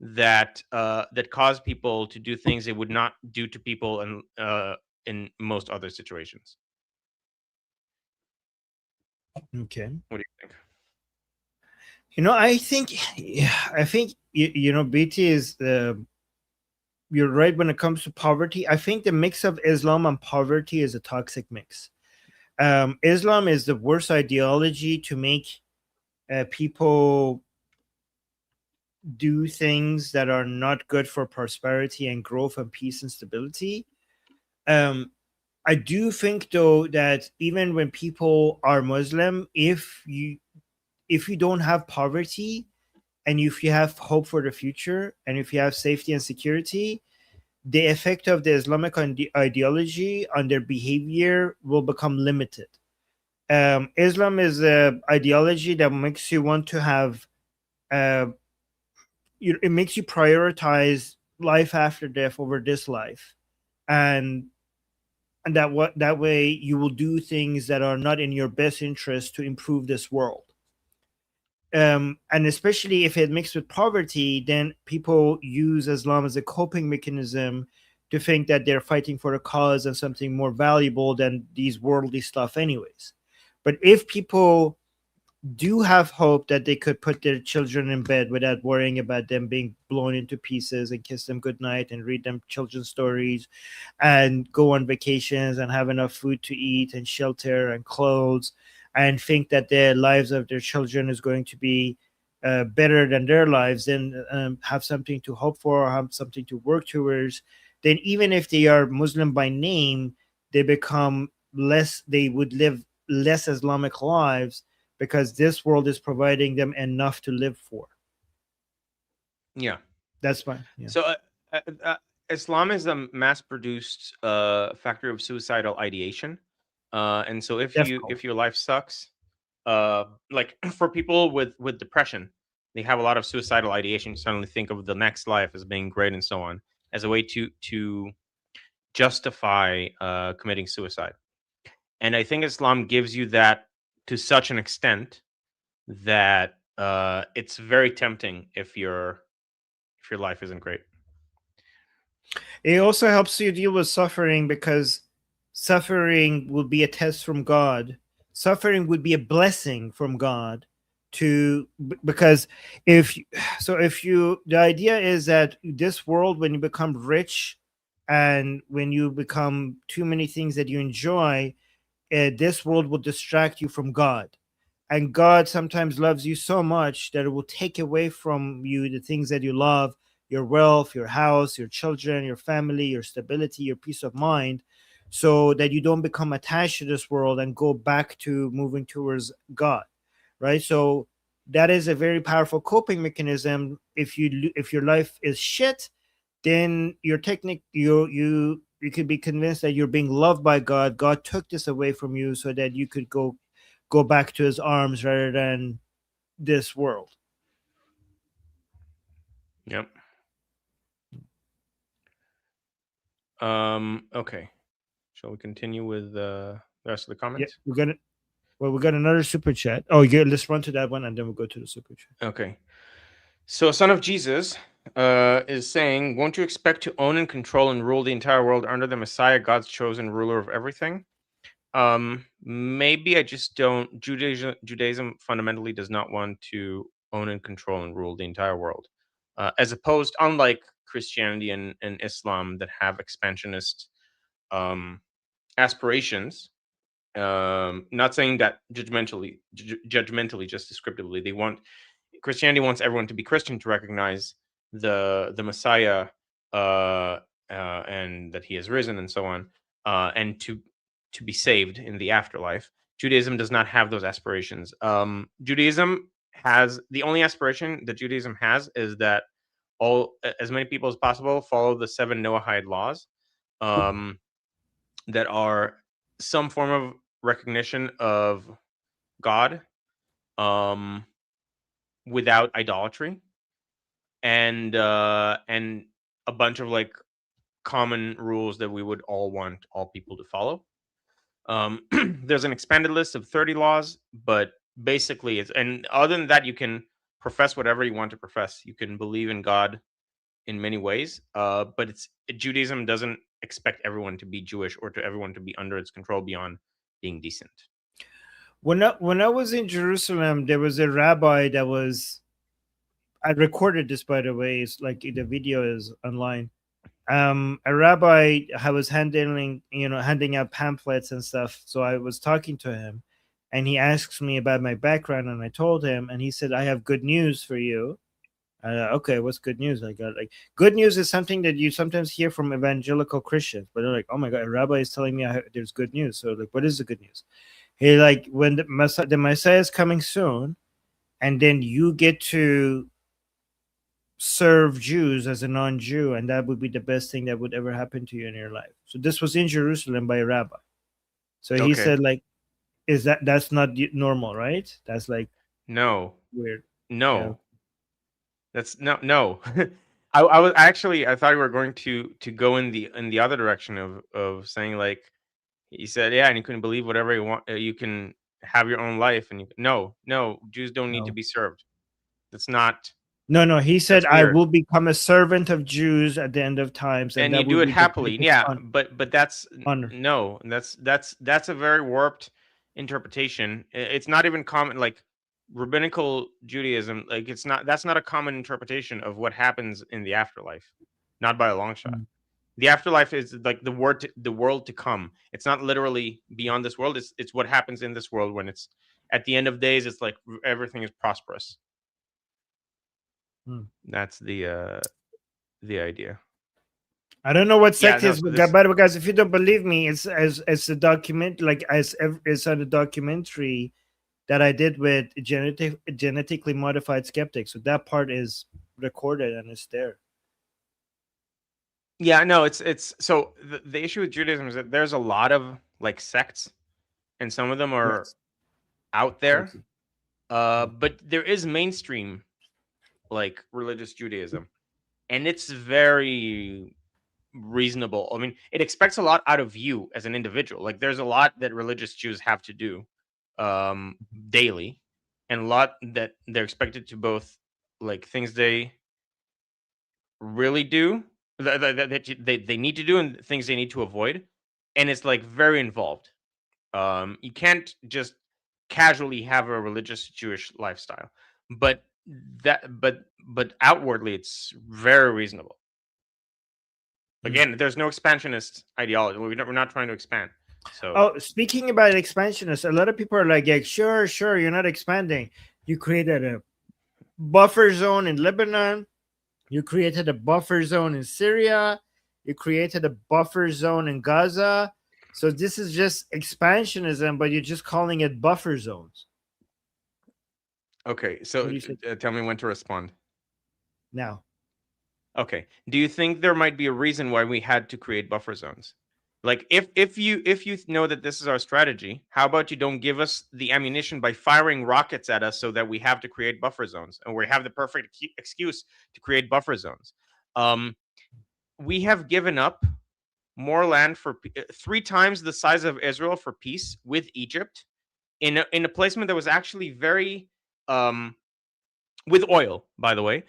that that caused people to do things they would not do to people in most other situations. Okay. What do you think? I think BT is you're right when it comes to poverty. I think the mix of Islam and poverty is a toxic mix. Islam is the worst ideology to make people do things that are not good for prosperity and growth and peace and stability. I do think though that even when people are Muslim, if you don't have poverty and if you have hope for the future and if you have safety and security, the effect of the Islamic ideology on their behavior will become limited. Islam is an ideology that makes you want to have, it makes you prioritize life after death over this life, and that way you will do things that are not in your best interest to improve this world. And especially if it mixed with poverty, then people use Islam as a coping mechanism to think that they're fighting for a cause and something more valuable than these worldly stuff anyways. But if people do have hope that they could put their children in bed without worrying about them being blown into pieces and kiss them goodnight and read them children's stories and go on vacations and have enough food to eat and shelter and clothes and think that the lives of their children is going to be better than their lives, then have something to hope for, have something to work towards, then even if they are Muslim by name, they become less. They would live less Islamic lives because this world is providing them enough to live for. Yeah. That's fine. Yeah. So Islam is a mass-produced factory of suicidal ideation, and so Difficult. if your life sucks, like for people with depression, they have a lot of suicidal ideation. You suddenly think of the next life as being great and so on, as a way to justify committing suicide. And I think Islam gives you that to such an extent that it's very tempting if your life isn't great. It also helps you deal with suffering because suffering will be a test from God. Suffering would be a blessing from God because if so if you the idea is that this world, when you become rich and when you become too many things that you enjoy, this world will distract you from God. And God sometimes loves you so much that it will take away from you the things that you love, your wealth, your house, your children, your family, your stability, your peace of mind, so that you don't become attached to this world and go back to moving towards God, right? So that is a very powerful coping mechanism. If your life is shit, then your technique you could be convinced that you're being loved by God. God took this away from you so that you could go back to his arms rather than this world. Yep. Okay. Shall we continue with the rest of the Yeah, comments? we got another super chat. Oh yeah, let's run to that one and then we'll go to the super chat. Okay. So, Son of Jesus is saying, won't you expect to own and control and rule the entire world under the Messiah, God's chosen ruler of everything? Maybe I just don't. Judaism fundamentally does not want to own and control and rule the entire world, as opposed, unlike Christianity and Islam that have expansionist um, aspirations. Not saying that judgmentally, just descriptively. They want Christianity wants everyone to be Christian to recognize the Messiah and that he has risen and so on, and to be saved in the afterlife. Judaism does not have those aspirations. Judaism has the only aspiration that Judaism has is that as many people as possible follow the 7 Noahide laws, um, that are some form of recognition of God, um, without idolatry, and a bunch of like common rules that we would all want all people to follow. There's an expanded list of 30 laws, but basically it's, and other than that, you can profess whatever you want to profess. You can believe in God in many ways, but Judaism doesn't expect everyone to be Jewish or to everyone to be under its control beyond being decent. When I was in Jerusalem, there was a rabbi that was. I recorded this, by the way. It's like the video is online. A rabbi, I was handing out pamphlets and stuff. So I was talking to him, and he asks me about my background, and I told him, and he said, "I have good news for you." Okay, what's good news? I got like good news is something that you sometimes hear from evangelical Christians, but they're like, "Oh my god, a rabbi is telling me there's good news." So like, what is the good news? He like when the Messiah is coming soon, and then you get to serve Jews as a non-Jew, and that would be the best thing that would ever happen to you in your life. So this was in Jerusalem by a rabbi. So he Okay. said, like, is that's not normal, right? That's like No. weird. Yeah. No. That's no. I was actually, I thought we were going to go in the other direction of saying like, he said, yeah, and you can believe whatever you want. You can have your own life, and no, Jews don't need to No. be served. That's not. No, no. He said, That's "I weird. will become a servant of Jews at the end of times, and And you that do would it be the happily, greatest yeah. But that's honor." no. That's a very warped interpretation. It's not even common. Like rabbinical Judaism, like it's not. That's not a common interpretation of what happens in the afterlife. Not by a long shot. Mm. The afterlife is like the world to come. It's not literally beyond this world. It's what happens in this world when it's at the end of days. It's like everything is prosperous. Mm. That's the idea. I don't know what Yeah, sect no. is, So but this, because if you don't believe me, it's a document like it's on a documentary that I did with genetically modified skeptics. So that part is recorded and it's there. yeah, no. It's so the issue with Judaism is that there's a lot of like sects, and some of them are Yes, out there. crazy. But there is mainstream like religious Judaism, and it's very reasonable. I mean, it expects a lot out of you as an individual. Like there's a lot that religious Jews have to do daily, and a lot that they're expected to both like things they really do that they need to do and things they need to avoid, and it's like very involved. You can't just casually have a religious Jewish lifestyle, but but outwardly it's very reasonable. Mm. Again, there's no expansionist ideology. We're not trying to expand. So Oh, speaking about expansionists, a lot of people are like, yeah, sure, you're not expanding. You created a buffer zone in Lebanon. You created a buffer zone in Syria. You created a buffer zone in Gaza. So this is just expansionism, but you're just calling it buffer zones. okay, What so do you say tell me when to respond. now? Okay, do you think there might be a reason why we had to create buffer zones? Like if you know that this is our strategy, how about you don't give us the ammunition by firing rockets at us so that we have to create buffer zones and we have the perfect excuse to create buffer zones. Um, we have given up more land for 3 times the size of Israel for peace with Egypt in a placement that was actually very um, with oil, by the way,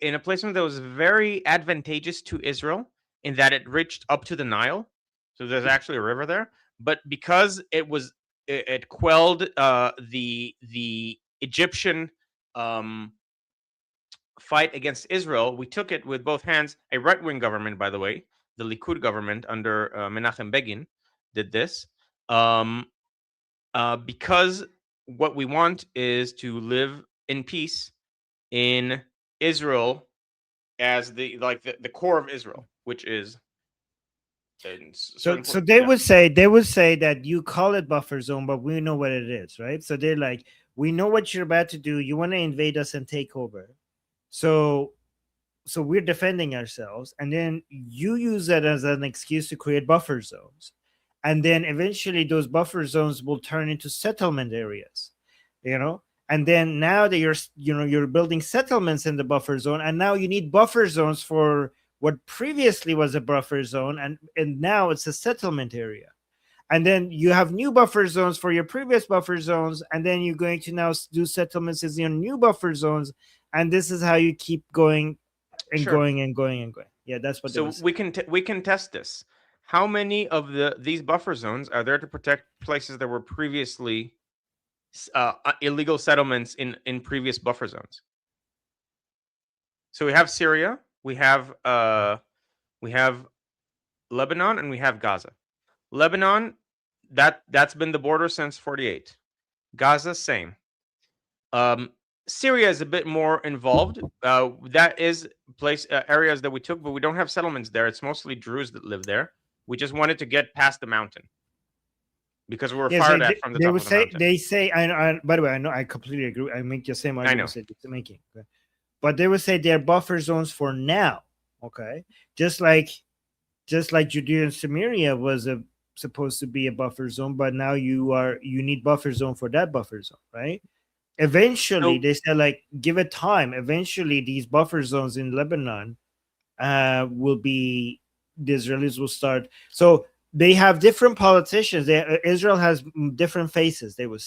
in a placement that was very advantageous to Israel in that it reached up to the Nile. So there's actually a river there. But because it quelled the Egyptian um, fight against Israel, we took it with both hands. A right wing government, by the way, the Likud government under Menachem Begin, did this. Um, because what we want is to live in peace in Israel as the core of Israel, which is in So certain they yeah, would say that you call it buffer zone, but we know what it is, right? So they're like, we know what you're about to do. You want to invade us and take over. So we're defending ourselves, and then you use that as an excuse to create buffer zones, and then eventually those buffer zones will turn into settlement areas, you know. And then now that you're building settlements in the buffer zone, and now you need buffer zones for what previously was a buffer zone, and now it's a settlement area. And then you have new buffer zones for your previous buffer zones, and then you're going to now do settlements as your new buffer zones, and this is how you keep going and sure. going and going and going. Yeah, that's what they So would say. we can test this. How many of these buffer zones are there to protect places that were previously illegal settlements in previous buffer zones? So we have Syria, we have Lebanon, and we have Gaza. Lebanon, that's been the border since 48. Gaza, same. Um, Syria is a bit more involved. That is areas that we took, but we don't have settlements there. It's mostly Druze that live there. We just wanted to get past the mountain because we were Yes, fired at from the they top would of the say mountain. they say. By the way, I know I completely agree. I make the same I know. arguments that you're making, okay? But they would say they're buffer zones for now. Okay, just like Judea and Samaria was supposed to be a buffer zone, but now you need buffer zone for that buffer zone, right? Eventually, So they said like give it time. Eventually, these buffer zones in Lebanon will be the Israelis will start. So they have different politicians. Israel has different faces. They would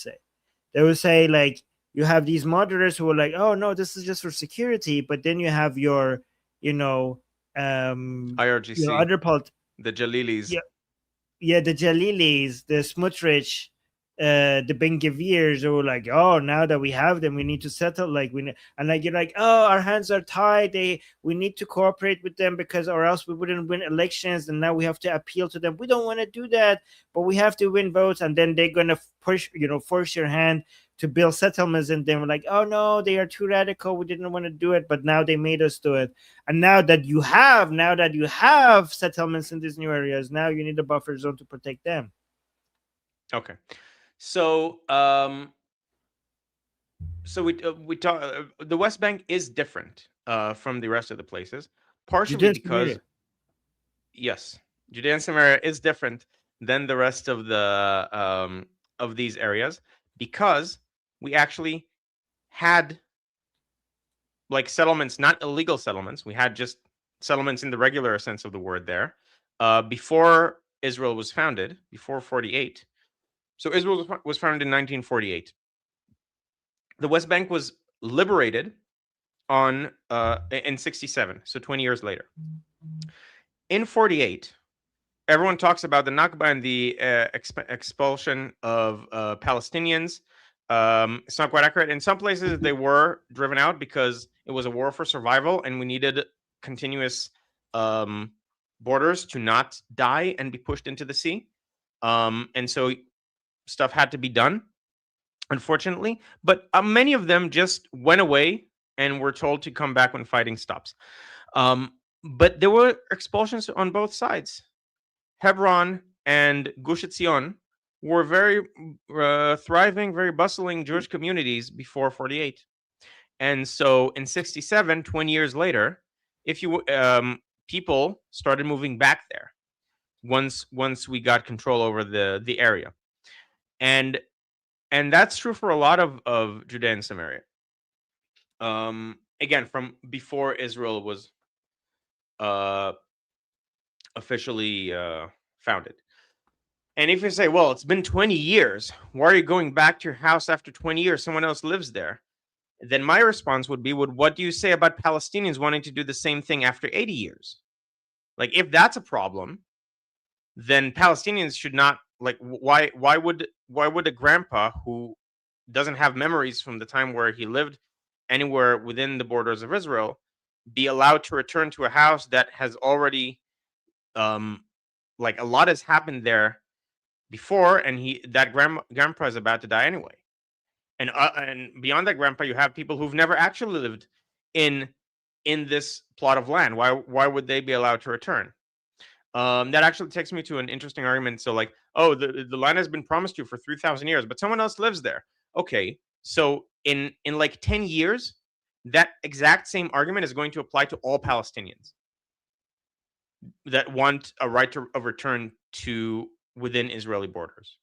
say like you have these moderates who are like, oh no, this is just for security, but then you have you know IRGC, other the Jalilis. yeah, the Jalilis, the Smutrich, the Ben Gavirs, who were like, oh, now that we have them, we need to settle. Like and like you're like, oh, our hands are tied. We need to cooperate with them because, or else we wouldn't win elections, and now we have to appeal to them. We don't want to do that, but we have to win votes, and then they're gonna push, force your hand to build settlements, and then we're like, oh no, they are too radical. We didn't want to do it, but now they made us do it. And now that you have settlements in these new areas, now you need a buffer zone to protect them. Okay. So we talk the West Bank is different from the rest of the places, partially Judea and because Samaria. yes, Judea and Samaria is different than the rest of these areas because we actually had like settlements, not illegal settlements. We had just settlements in the regular sense of the word there before Israel was founded, before 48. So Israel was founded in 1948. The West Bank was liberated on in 67, so 20 years later. In 48, everyone talks about the Nakba and the expulsion of Palestinians. It's not quite accurate. In some places, they were driven out because it was a war for survival, and we needed continuous borders to not die and be pushed into the sea. And so stuff had to be done, unfortunately. But many of them just went away and were told to come back when fighting stops. But there were expulsions on both sides. Hebron and Gush Etzion were very thriving, very bustling Jewish communities before 48. And so in 67, 20 years later, if you people started moving back there once we got control over the area. And that's true for a lot of Judea and Samaria. Again, from before Israel was officially founded. And if you say, well, it's been 20 years, why are you going back to your house after 20 years? Someone else lives there. Then my response would be, what do you say about Palestinians wanting to do the same thing after 80 years? Like, if that's a problem, then Palestinians should not, like, why would a grandpa who doesn't have memories from the time where he lived anywhere within the borders of Israel be allowed to return to a house that has already like a lot has happened there before, and that grandpa is about to die anyway. And beyond that grandpa, you have people who've never actually lived in this plot of land. Why would they be allowed to return? That actually takes me to an interesting argument. So like, oh, the land has been promised you for 3,000 years, but someone else lives there. Okay, so in like 10 years, that exact same argument is going to apply to all Palestinians that want a right to a return to within Israeli borders.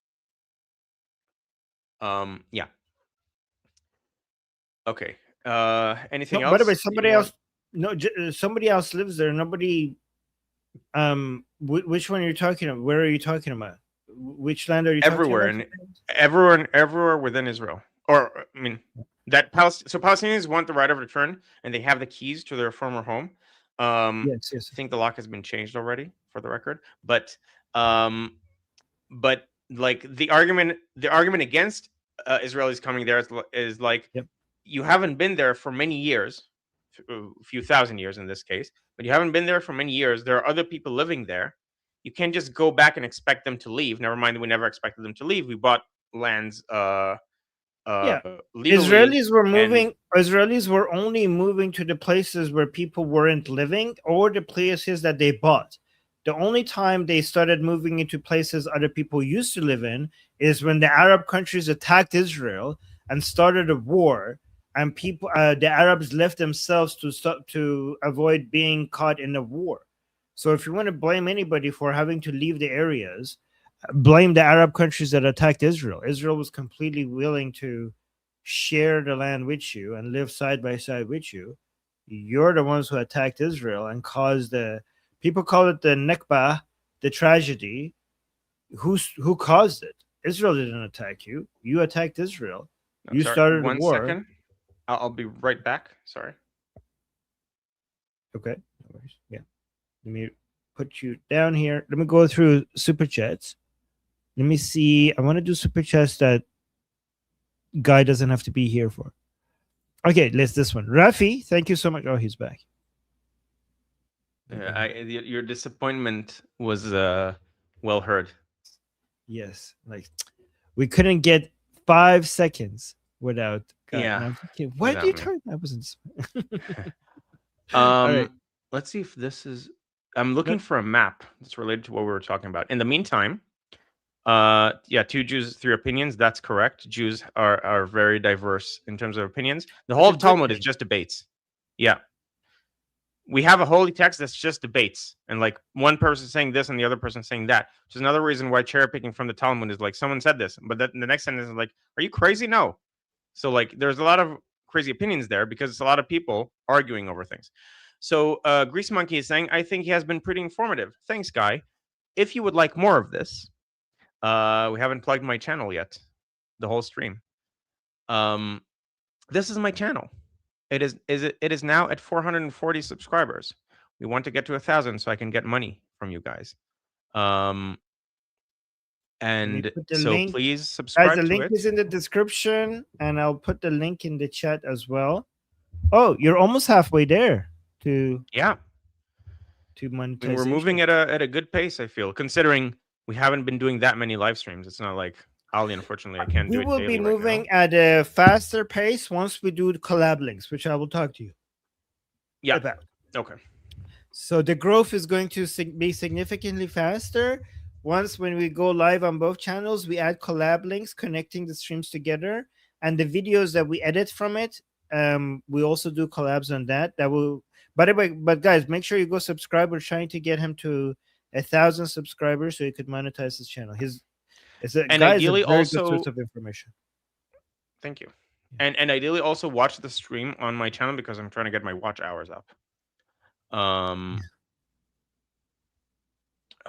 Yeah. Okay. Anything By the way, else somebody you want? else, no, somebody else lives there. Nobody. Which one are you talking about? Where are you talking about? Which land are you talking Everywhere about? and everywhere within Israel. Or I mean, so Palestinians want the right of return, and they have the keys to their former home. Yes, yes. I think the lock has been changed already, for the record. Um, but like the argument against Israelis coming there is like, Yep. you haven't been there for many years, a few thousand years in this case, but you haven't been there for many years. There are other people living there. You can't just go back and expect them to leave. Never mind, we never expected them to leave. We bought lands Yeah. legally, and Israelis were only moving to the places where people weren't living or the places that they bought. The only time they started moving into places other people used to live in is when the Arab countries attacked Israel and started a war, and the Arabs left themselves to avoid being caught in a war. So if you want to blame anybody for having to leave the areas, blame the Arab countries that attacked Israel. Israel was completely willing to share the land with you and live side by side with you. You're the ones who attacked Israel and caused the people call it the Nakba, the tragedy. Who caused it? Israel didn't attack you. You attacked Israel. I'm You sorry, started a one war. second. I'll be right back. Sorry. Okay. No worries. Yeah. Let me put you down here. Let me go through super chats. Let me see. I want to do super chats that Guy doesn't have to be here for. Okay, let's this one. Rafi, thank you so much. Oh, he's back. Your disappointment was well heard. Yes, like we couldn't get 5 seconds without God. And Yeah, I'm thinking, why did without you me. turn? I wasn't. All right. Let's see if this is. I'm No, looking for a map that's related to what we were talking about. In the meantime, yeah, two Jews, three opinions. That's correct. Jews are very diverse in terms of opinions. The that's whole a good Talmud is thing. just debates. Yeah, we have a holy text that's just debates, and like one person saying this and the other person saying that. Which is another reason why cherry picking from the Talmud is like someone said this, but the next sentence is like, "Are you crazy?" No. So like, there's a lot of crazy opinions there because it's a lot of people arguing over things. So Grease Monkey is saying, I think he has been pretty informative. Thanks, Guy. If you would like more of this, we haven't plugged my channel yet, the whole stream. This is my channel. It is now at 440 subscribers. We want to get to 1,000 so I can get money from you guys. Um, Let me and put the so link. please Guys, the subscribe to link it. is in the description, and I'll put the link in the chat as well. Oh, you're almost halfway there to Yeah, I mean, we're monetization. moving at a good pace, I feel, considering we haven't been doing that many live streams. It's not like Ali, unfortunately, I can't We do it will be daily right now. moving at a faster pace once we do the collab links, which I will talk to you Yeah. about. Okay. So the growth is going to be significantly faster once when we go live on both channels. We add collab links connecting the streams together, and the videos that we edit from it. We also do collabs on that. That will. By the way, but guys, make sure you go subscribe. We're trying to get him to 1,000 subscribers so he could monetize his channel. It's a And guy is a ideally very good source also, of information. thank you. And ideally also watch the stream on my channel because I'm trying to get my watch hours up. I'm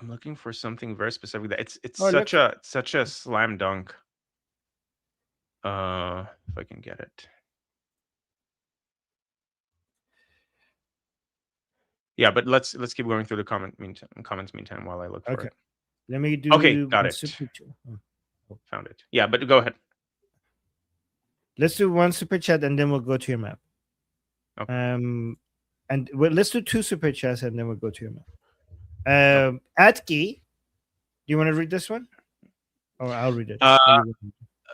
looking for something very specific that it's Oh, look. such a slam dunk. If I can get it. Yeah, but let's keep going through the comments meantime while I look for Okay. it. Let me Okay, do got one it. super chat. Found it. Yeah, but go ahead. Let's do one super chat and then we'll go to your map. Okay. And let's do two super chats and then we'll go to your map. Okay. Atki, do you want to read this one? Or I'll read it.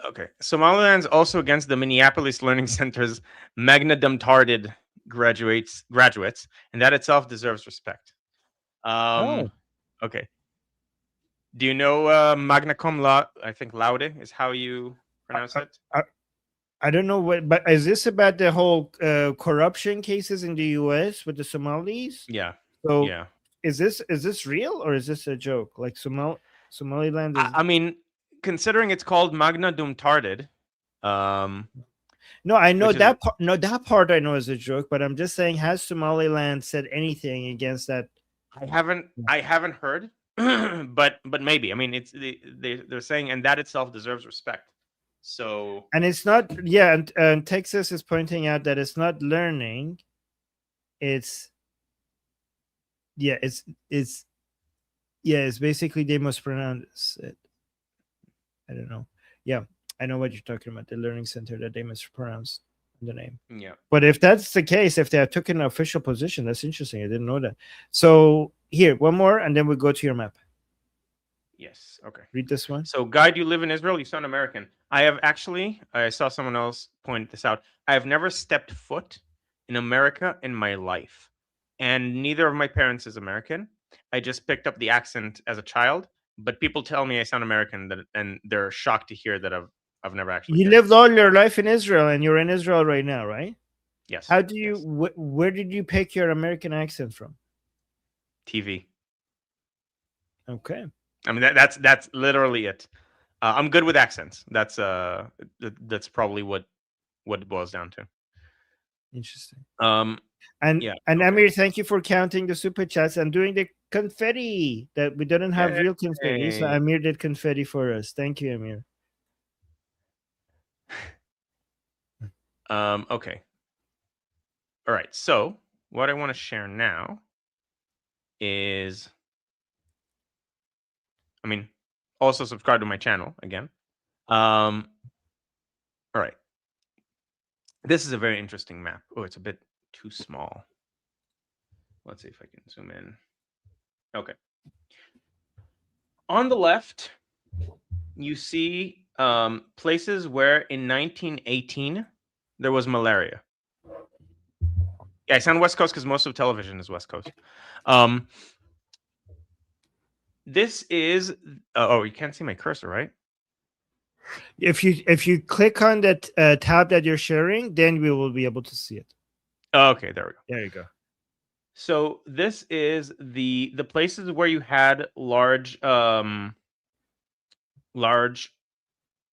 Okay. Somaliland's also against the Minneapolis Learning Center's Magna Cum Laude graduates, and that itself deserves respect. Okay. Do you know Magna Cum Laude? I think Laude is how you pronounce it. I don't know what, but is this about the whole corruption cases in the U.S. with the Somalis? Yeah. So Yeah. is this real or is this a joke? Like Somaliland is. I mean, considering it's called Magna Cum Laude, No, I know which is that part. No, that part I know is a joke. But I'm just saying, has Somaliland said anything against that? I haven't heard, but maybe. I mean, it's they're saying, and that itself deserves respect. So, And it's not. Yeah, and Texas is pointing out that it's not learning. It's it's basically they must pronounce it. I don't know. Yeah, I know what you're talking about. The learning center that they mispronounce the name. yeah. But if that's the case, if they have taken an official position, that's interesting. I didn't know that. So here, one more, and then we go to your map. Yes. Okay. Read this one. So, Guy, do you live in Israel? You sound American. I have actually. I saw someone else point this out. I have never stepped foot in America in my life, and neither of my parents is American. I just picked up the accent as a child, but people tell me I sound American, and they're shocked to hear that I've never actually You been. lived all your life in Israel, and you're in Israel right now, right? Yes. How do you? Yes. Where did you pick your American accent from? TV. Okay. I mean, that's literally it. I'm good with accents. That's probably what it boils down to. Interesting. And yeah, and okay. Amir, thank you for counting the super chats and doing the confetti that we didn't have real confetti. So Amir did confetti for us. Thank you, Amir. Okay. All right. So what I want to share now is, I mean, also subscribe to my channel again. All right. This is a very interesting map. Oh, it's a bit too small. Let's see if I can zoom in. Okay. On the left, you see places where in 1918 there was malaria. Yeah, it's on West Coast because most of television is West Coast. This is oh, you can't see my cursor, right? If you click on that tab that you're sharing, then we will be able to see it. Okay, there we go. There you go. So this is the places where you had large large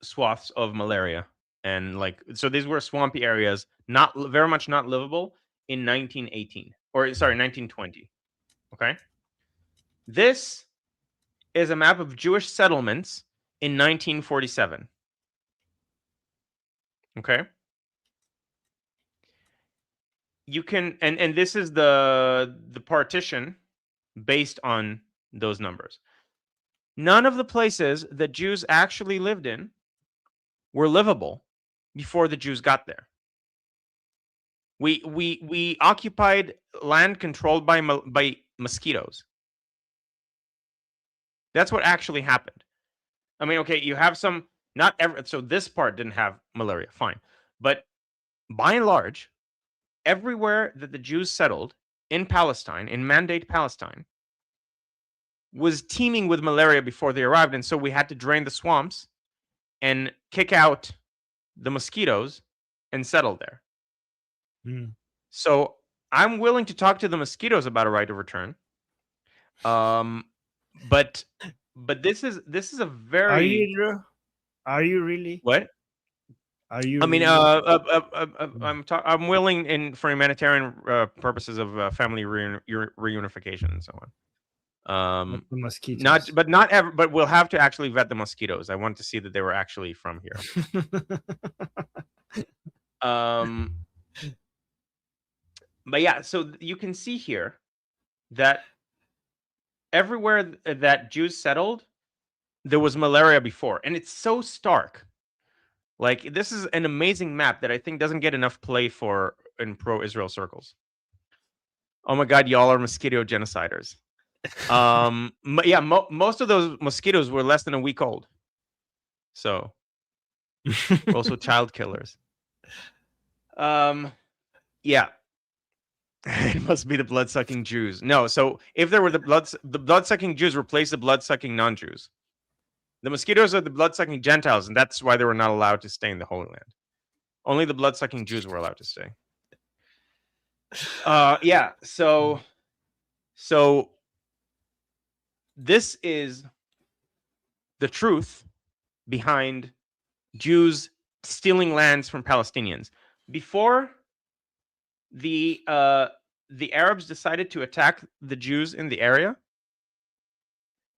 swaths of malaria, and like, so these were swampy areas, not very much not livable in 1918, or sorry, 1920. Okay, this is a map of Jewish settlements in 1947. Okay, you can, and this is the partition based on those numbers. None of the places that Jews actually lived in were livable before the Jews got there. We occupied land controlled by mosquitoes. That's what actually happened. I mean, okay, you have some, not every, so this part didn't have malaria, fine, but by and large, everywhere that the Jews settled in Palestine, in Mandate Palestine, was teeming with malaria before they arrived, and so we had to drain the swamps and kick out the mosquitoes and settle there. So I'm willing to talk to the mosquitoes about a right of return. But this is a very. Are you, Drew? Are you really? What? Are you? I mean, really? I'm willing for humanitarian purposes of family reunification and so on. The mosquitoes. But we'll have to actually vet the mosquitoes. I want to see that they were actually from here. But yeah, so you can see here that everywhere that Jews settled, there was malaria before, and it's so stark. Like, this is an amazing map that I think doesn't get enough play in pro-Israel circles. Oh my God, y'all are mosquito genociders. Yeah, most of those mosquitoes were less than a week old. So, also child killers. Yeah. It must be the blood-sucking Jews. No, so if there were the blood-sucking Jews replaced the blood-sucking non-Jews. The mosquitoes are the blood-sucking Gentiles, and that's why they were not allowed to stay in the Holy Land. Only the blood-sucking Jews were allowed to stay. Yeah, so this is the truth behind Jews stealing lands from Palestinians. Before the Arabs decided to attack the Jews in the area,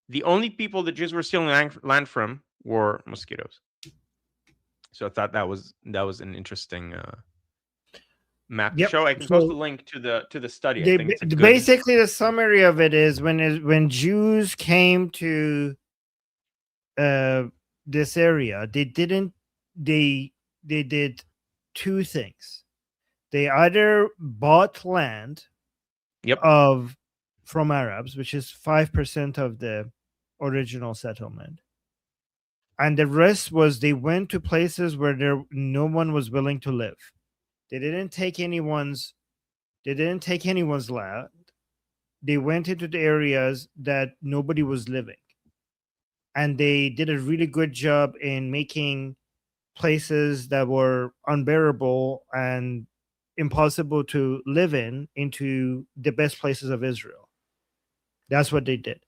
the only people the Jews were stealing land from were mosquitoes. So I thought that was an interesting map to show. I can post the link to the study. I think it's basically the summary of it is when Jews came to this area, they did two things. They either bought land from Arabs, which is 5% of the original settlement, and the rest was they went to places where no one was willing to live. They didn't take anyone's land. They went into the areas that nobody was living, and they did a really good job in making places that were unbearable and impossible to live into the best places of Israel. That's what they did.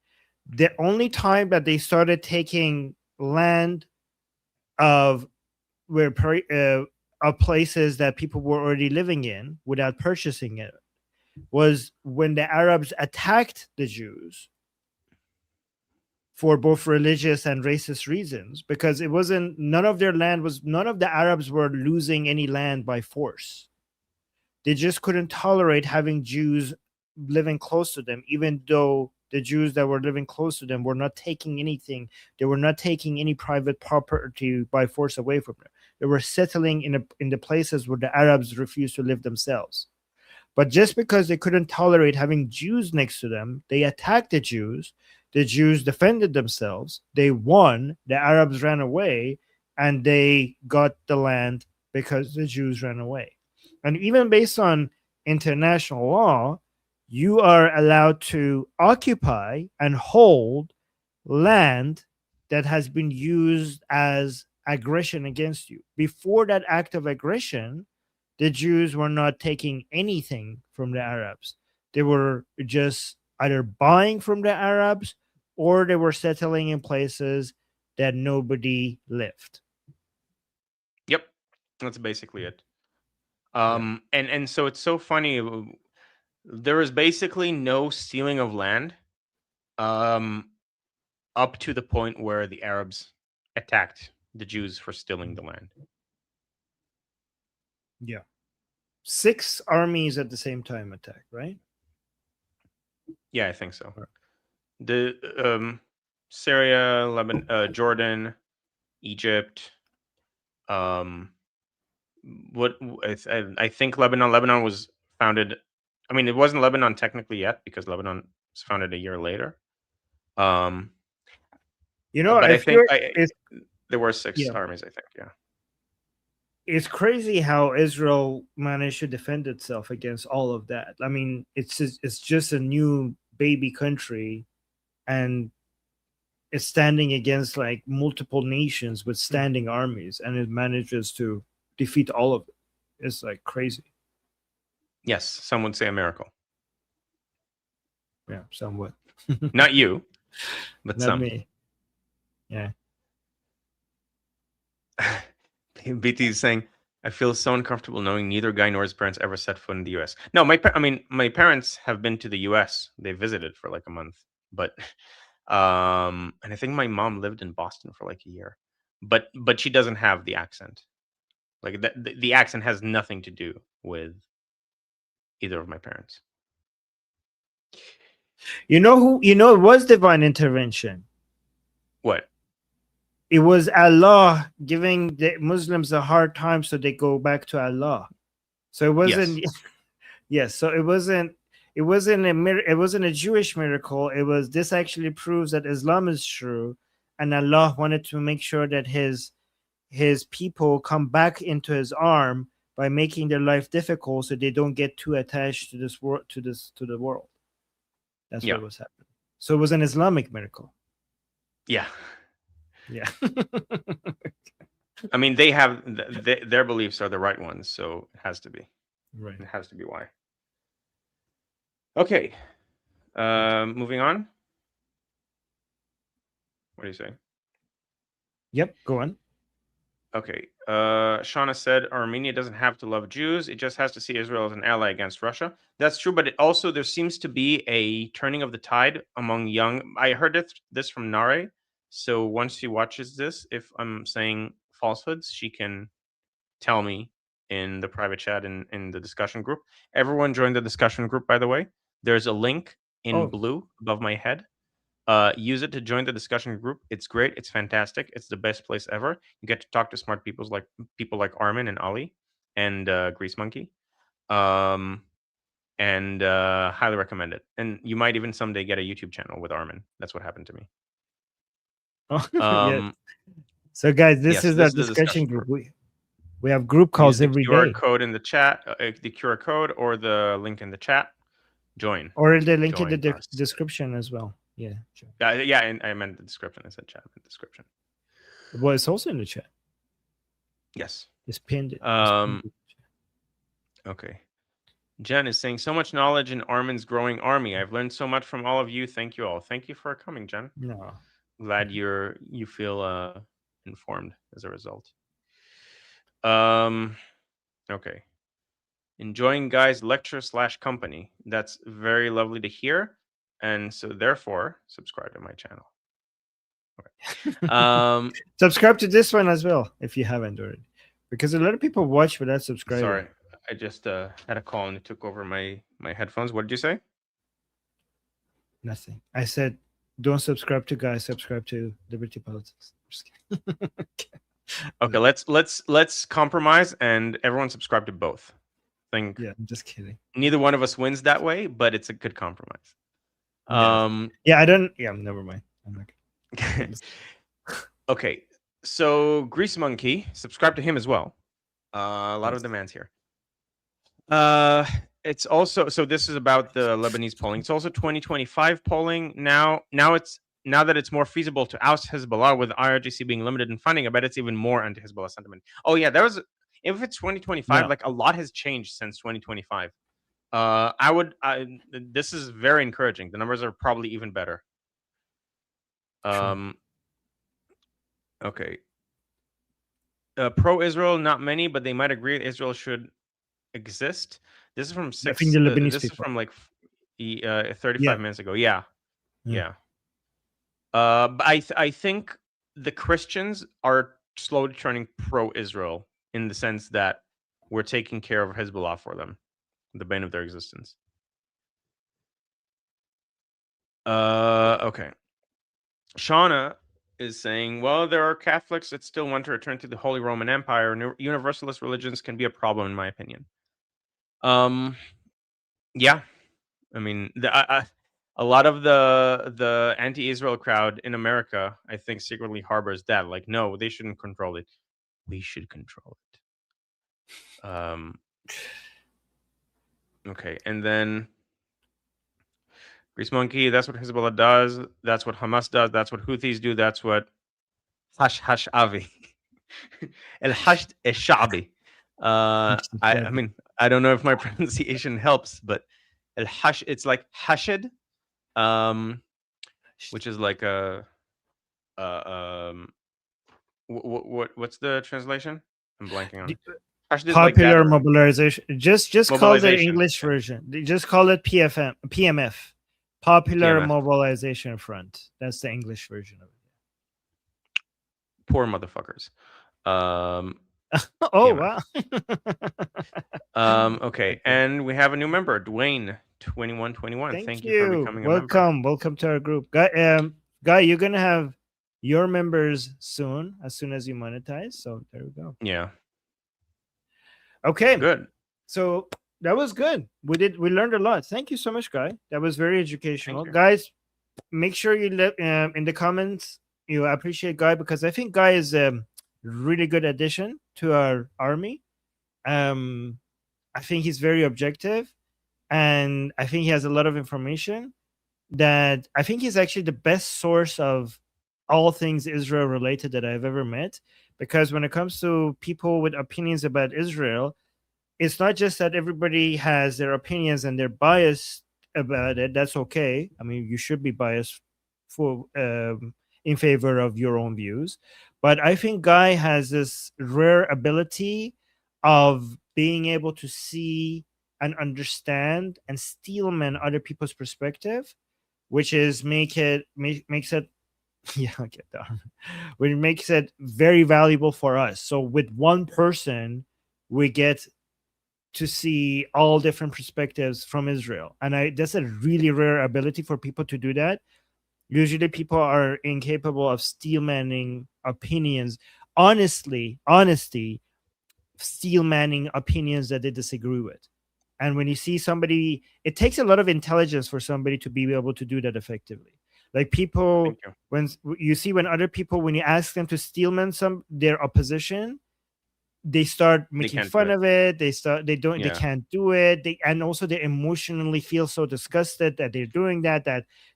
The only time that they started taking land of places that people were already living in without purchasing it was when the Arabs attacked the Jews for both religious and racist reasons, because none of the Arabs were losing any land by force. They just couldn't tolerate having Jews living close to them, even though the Jews that were living close to them were not taking anything. They were not taking any private property by force away from them. They were settling in the places where the Arabs refused to live themselves. But just because they couldn't tolerate having Jews next to them, they attacked the Jews. The Jews defended themselves. They won. The Arabs ran away. and they got the land because the Jews ran away. And even based on international law, you are allowed to occupy and hold land that has been used as aggression against you. Before that act of aggression, the Jews were not taking anything from the Arabs. They were just either buying from the Arabs or they were settling in places that nobody lived. Yep, that's basically it. Yeah. And so it's so funny. There is basically no stealing of land, up to the point where the Arabs attacked the Jews for stealing the land. Yeah. 6 armies at the same time attack, right? Yeah, I think so. Right. The Syria, Lebanon, Jordan, Egypt. What I think Lebanon was founded. I mean, it wasn't Lebanon technically yet because Lebanon was founded a year later. You know, But I if think you're it's there were 6 yeah, armies. I think, yeah. it's crazy how Israel managed to defend itself against all of that. I mean, it's just a new baby country, and it's standing against like multiple nations with standing armies, and it manages to defeat all of it. It's like crazy. Yes, some would say a miracle. Yeah, somewhat. Not you, but Not some. me. Yeah. BT is saying, I feel so uncomfortable knowing neither Guy nor his parents ever set foot in the U.S. No, my parents have been to the U.S. They visited for like a month, but and I think my mom lived in Boston for like a year, but she doesn't have the accent. Like the accent has nothing to do with either of my parents. You know who? You know it was divine intervention. What? It was Allah giving the Muslims a hard time, so they go back to Allah. So it wasn't. Yes. Yes. So it wasn't. It wasn't it wasn't a Jewish miracle. It was. This actually proves that Islam is true, and Allah wanted to make sure that his people come back into His arm by making their life difficult, so they don't get too attached to this world, to the world. That's Yeah. what was happening. So it was an Islamic miracle. Yeah. Yeah. I mean, they have their beliefs are the right ones, so it has to be. Right. It has to be why. Okay. Moving on. What do you say? Yep. Go on. Okay. Shauna said Armenia doesn't have to love Jews. It just has to see Israel as an ally against Russia. That's true, but it also there seems to be a turning of the tide among young. I heard this from Nare. So once she watches this, if I'm saying falsehoods, she can tell me in the private chat in the discussion group. Everyone join the discussion group, by the way. There's a link in blue above my head. Use it to join the discussion group. It's great. It's fantastic. It's the best place ever. You get to talk to smart people like Armin and Ali and Grease Monkey. And highly recommend it. And you might even someday get a YouTube channel with Armin. That's what happened to me. Oh, yeah. So guys, this is our discussion group. We have group calls every QR day. Code in the chat, the QR code or the link in the chat. Join. Or the link in the description as well. Yeah. Sure. Yeah, and I meant the description. I said chat in the description. Well, it's also in the chat. Yes. It's pinned. Okay. Jen is saying so much knowledge in Armin's growing army. I've learned so much from all of you. Thank you all. Thank you for coming, Jen. No. Glad you feel informed as a result. Okay. Enjoying Guy's lecture / company. That's very lovely to hear. And so therefore, subscribe to my channel. Okay. Subscribe to this one as well if you haven't already. Because a lot of people watch without subscribing. Sorry. I just had a call and it took over my headphones. What did you say? Nothing. I said, don't subscribe to Guy. Subscribe to Liberty Politics. Okay, let's compromise and everyone subscribe to both. Yeah, I'm just kidding. Neither one of us wins that way, but it's a good compromise. Yeah, I don't. Yeah, never mind. I'm not. Okay. So Grease Monkey, subscribe to him as well. A lot of demands here. It's also, so this is about the Lebanese polling. It's also 2025 polling. Now that it's more feasible to oust Hezbollah with IRGC being limited in funding, I bet it's even more anti-Hezbollah sentiment. Oh yeah, if it's 2025, Yeah. like a lot has changed since 2025. This is very encouraging. The numbers are probably even better. Sure. Okay. Pro-Israel, not many, but they might agree Israel should exist. This is from I think the Lebanese this is people. from like 35 Yeah. minutes ago. Yeah. Yeah. But I think the Christians are slowly turning pro-Israel in the sense that we're taking care of Hezbollah for them, the bane of their existence. Okay. Shauna is saying, well, there are Catholics that still want to return to the Holy Roman Empire. Universalist religions can be a problem, in my opinion. Yeah, I mean, a lot of the anti-Israel crowd in America, I think, secretly harbors that. Like, no, they shouldn't control it. We should control it. Okay, and then Grease Monkey. That's what Hezbollah does. That's what Hamas does. That's what Houthis do. That's what Hash Avi. El Hasht Shabi. I mean, I don't know if my pronunciation helps, but El Hash, it's like Hashed, which is like what's the translation? I'm blanking on it. Hashed is like Popular gathering. mobilization. Just call the Mobilization, English yeah. version. Just call it PMF. Popular PMF. Mobilization Front. That's the English version of it. Poor motherfuckers. Oh PMF. wow. Okay, and we have a new member, Dwayne 2121. Thank you for becoming a member. Welcome to our group. Guy, you're gonna have your members soon, as soon as you monetize. So there we go. Yeah. Okay. Good. So that was good. We learned a lot. Thank you so much, Guy. That was very educational. Guys, make sure you let in the comments you appreciate Guy, because I think Guy is a really good addition to our army. I think he's very objective, and I think he has a lot of information that I think he's actually the best source of all things Israel related that I've ever met. Because when it comes to people with opinions about Israel, it's not just that everybody has their opinions and they're biased about it. That's okay. I mean, you should be biased for in favor of your own views. But I think Guy has this rare ability of being able to see and understand and steelman other people's perspective, which is makes it yeah, I get that. Which makes it very valuable for us. So with one person, we get to see all different perspectives from Israel. And that's a really rare ability for people to do that. Usually people are incapable of steelmanning opinions. Honesty, steelmanning opinions that they disagree with. And when you see somebody, it takes a lot of intelligence for somebody to be able to do that effectively. Like people, when other people, when you ask them to steelman their opposition, they start making fun of it. They can't do it. And also they emotionally feel so disgusted that they're doing that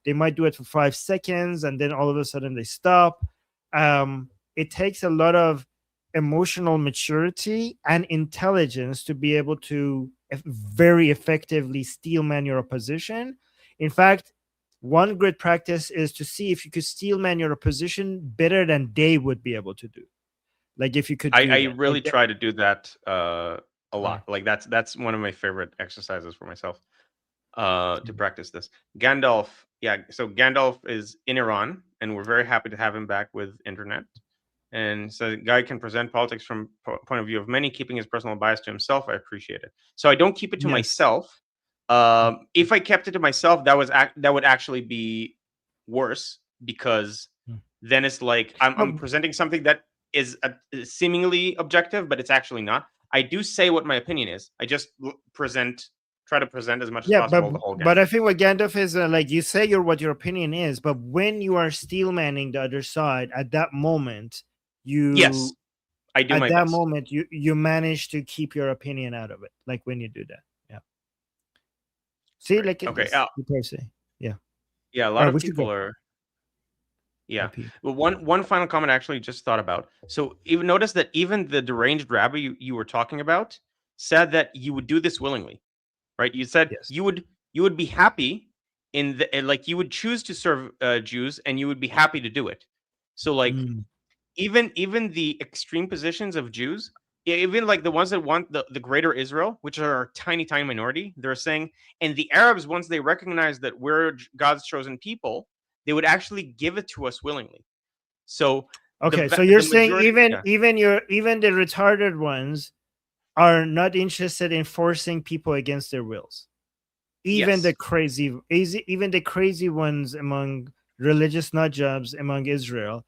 they might do it for 5 seconds and then all of a sudden they stop. It takes a lot of emotional maturity and intelligence to be able to very effectively steelman your opposition. In fact, one great practice is to see if you could steelman your opposition better than they would be able to do. Like if you could I really try to do that a lot. Like that's one of my favorite exercises for myself to practice this. Gandalf, so Gandalf is in Iran and we're very happy to have him back with internet. And so the guy can present politics from point of view of many, keeping his personal bias to himself. I appreciate it. So I don't keep it to myself. If I kept it to myself, that would actually be worse, because then it's like I'm presenting something that is seemingly objective, but it's actually not. I do say what my opinion is. I just try to present as much as possible the whole game. But I think what Gandalf is like, you say what your opinion is, but when you are steelmanning the other side at that moment, Yes, I do at my that best. moment you manage to keep your opinion out of it, like when you do that. Yeah. See, Right. like Okay. this, you per se. Yeah. Yeah, a All lot right, of we should go. people are. Yeah. IP. Well, one final comment I actually just thought about. So even notice that even the deranged rabbi you were talking about said that you would do this willingly, right? You said Yes. you would be happy in the like you would choose to serve Jews and you would be happy to do it. So like Mm. even the extreme positions of Jews, even like the ones that want the greater Israel, which are a tiny minority, they're saying, and the Arabs, once they recognize that we're God's chosen people, they would actually give it to us willingly. So Okay, so you're the saying majority, yeah, even the retarded ones are not interested in forcing people against their wills. Even yes, even the crazy ones among religious nut jobs among Israel,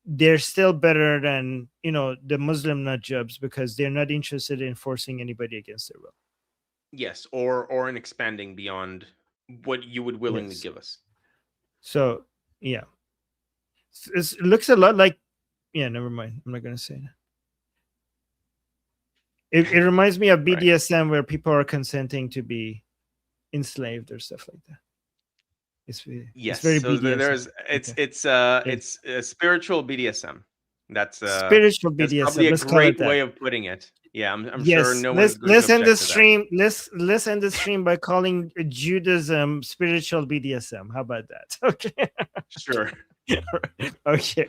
they're still better than the Muslim nut jobs because they're not interested in forcing anybody against their will. yes, or in expanding beyond what you would willingly Yes. give us. So yeah, it looks a lot like, yeah. Never mind. I'm not gonna say that. It reminds me of Right. BDSM where people are consenting to be enslaved or stuff like that. It's Yes. very So BDSM. Okay. Yes. it's a spiritual BDSM. Spiritual That's BDSM. probably a Let's call it great that. way of putting it. Yeah, I'm sure Yes. no one's Let's going to end the object to that. stream. Let's end the stream by calling Judaism spiritual BDSM. How about that? Okay. Sure. Okay.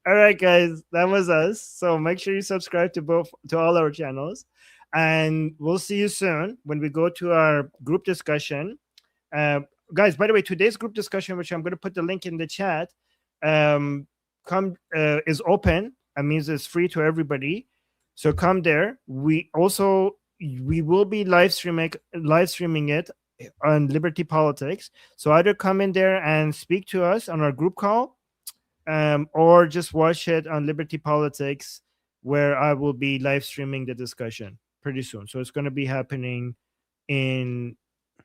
All right, guys. That was us. So make sure you subscribe to all our channels. And we'll see you soon when we go to our group discussion. Guys, by the way, today's group discussion, which I'm going to put the link in the chat, is open. That means it's free to everybody. So come there. We will be live streaming it on Liberty Politics. So either come in there and speak to us on our group call, or just watch it on Liberty Politics, where I will be live streaming the discussion pretty soon. So it's going to be happening in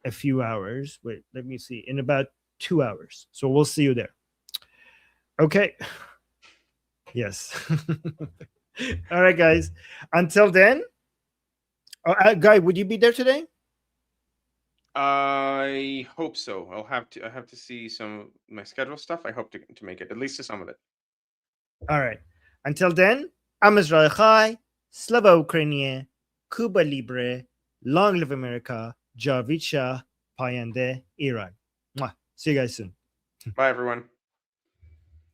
a few hours. Wait, let me see. In about 2 hours. So we'll see you there. Okay. Yes. All right, guys. Until then, Guy, would you be there today? I hope so. I have to see some of my schedule stuff. I hope to make it at least to some of it. All right. Until then, I'm Israel Chai, Slava Ukraine, Cuba Libre, Long Live America, Javicha, Payande, Iran. Mwah. See you guys soon. Bye, everyone.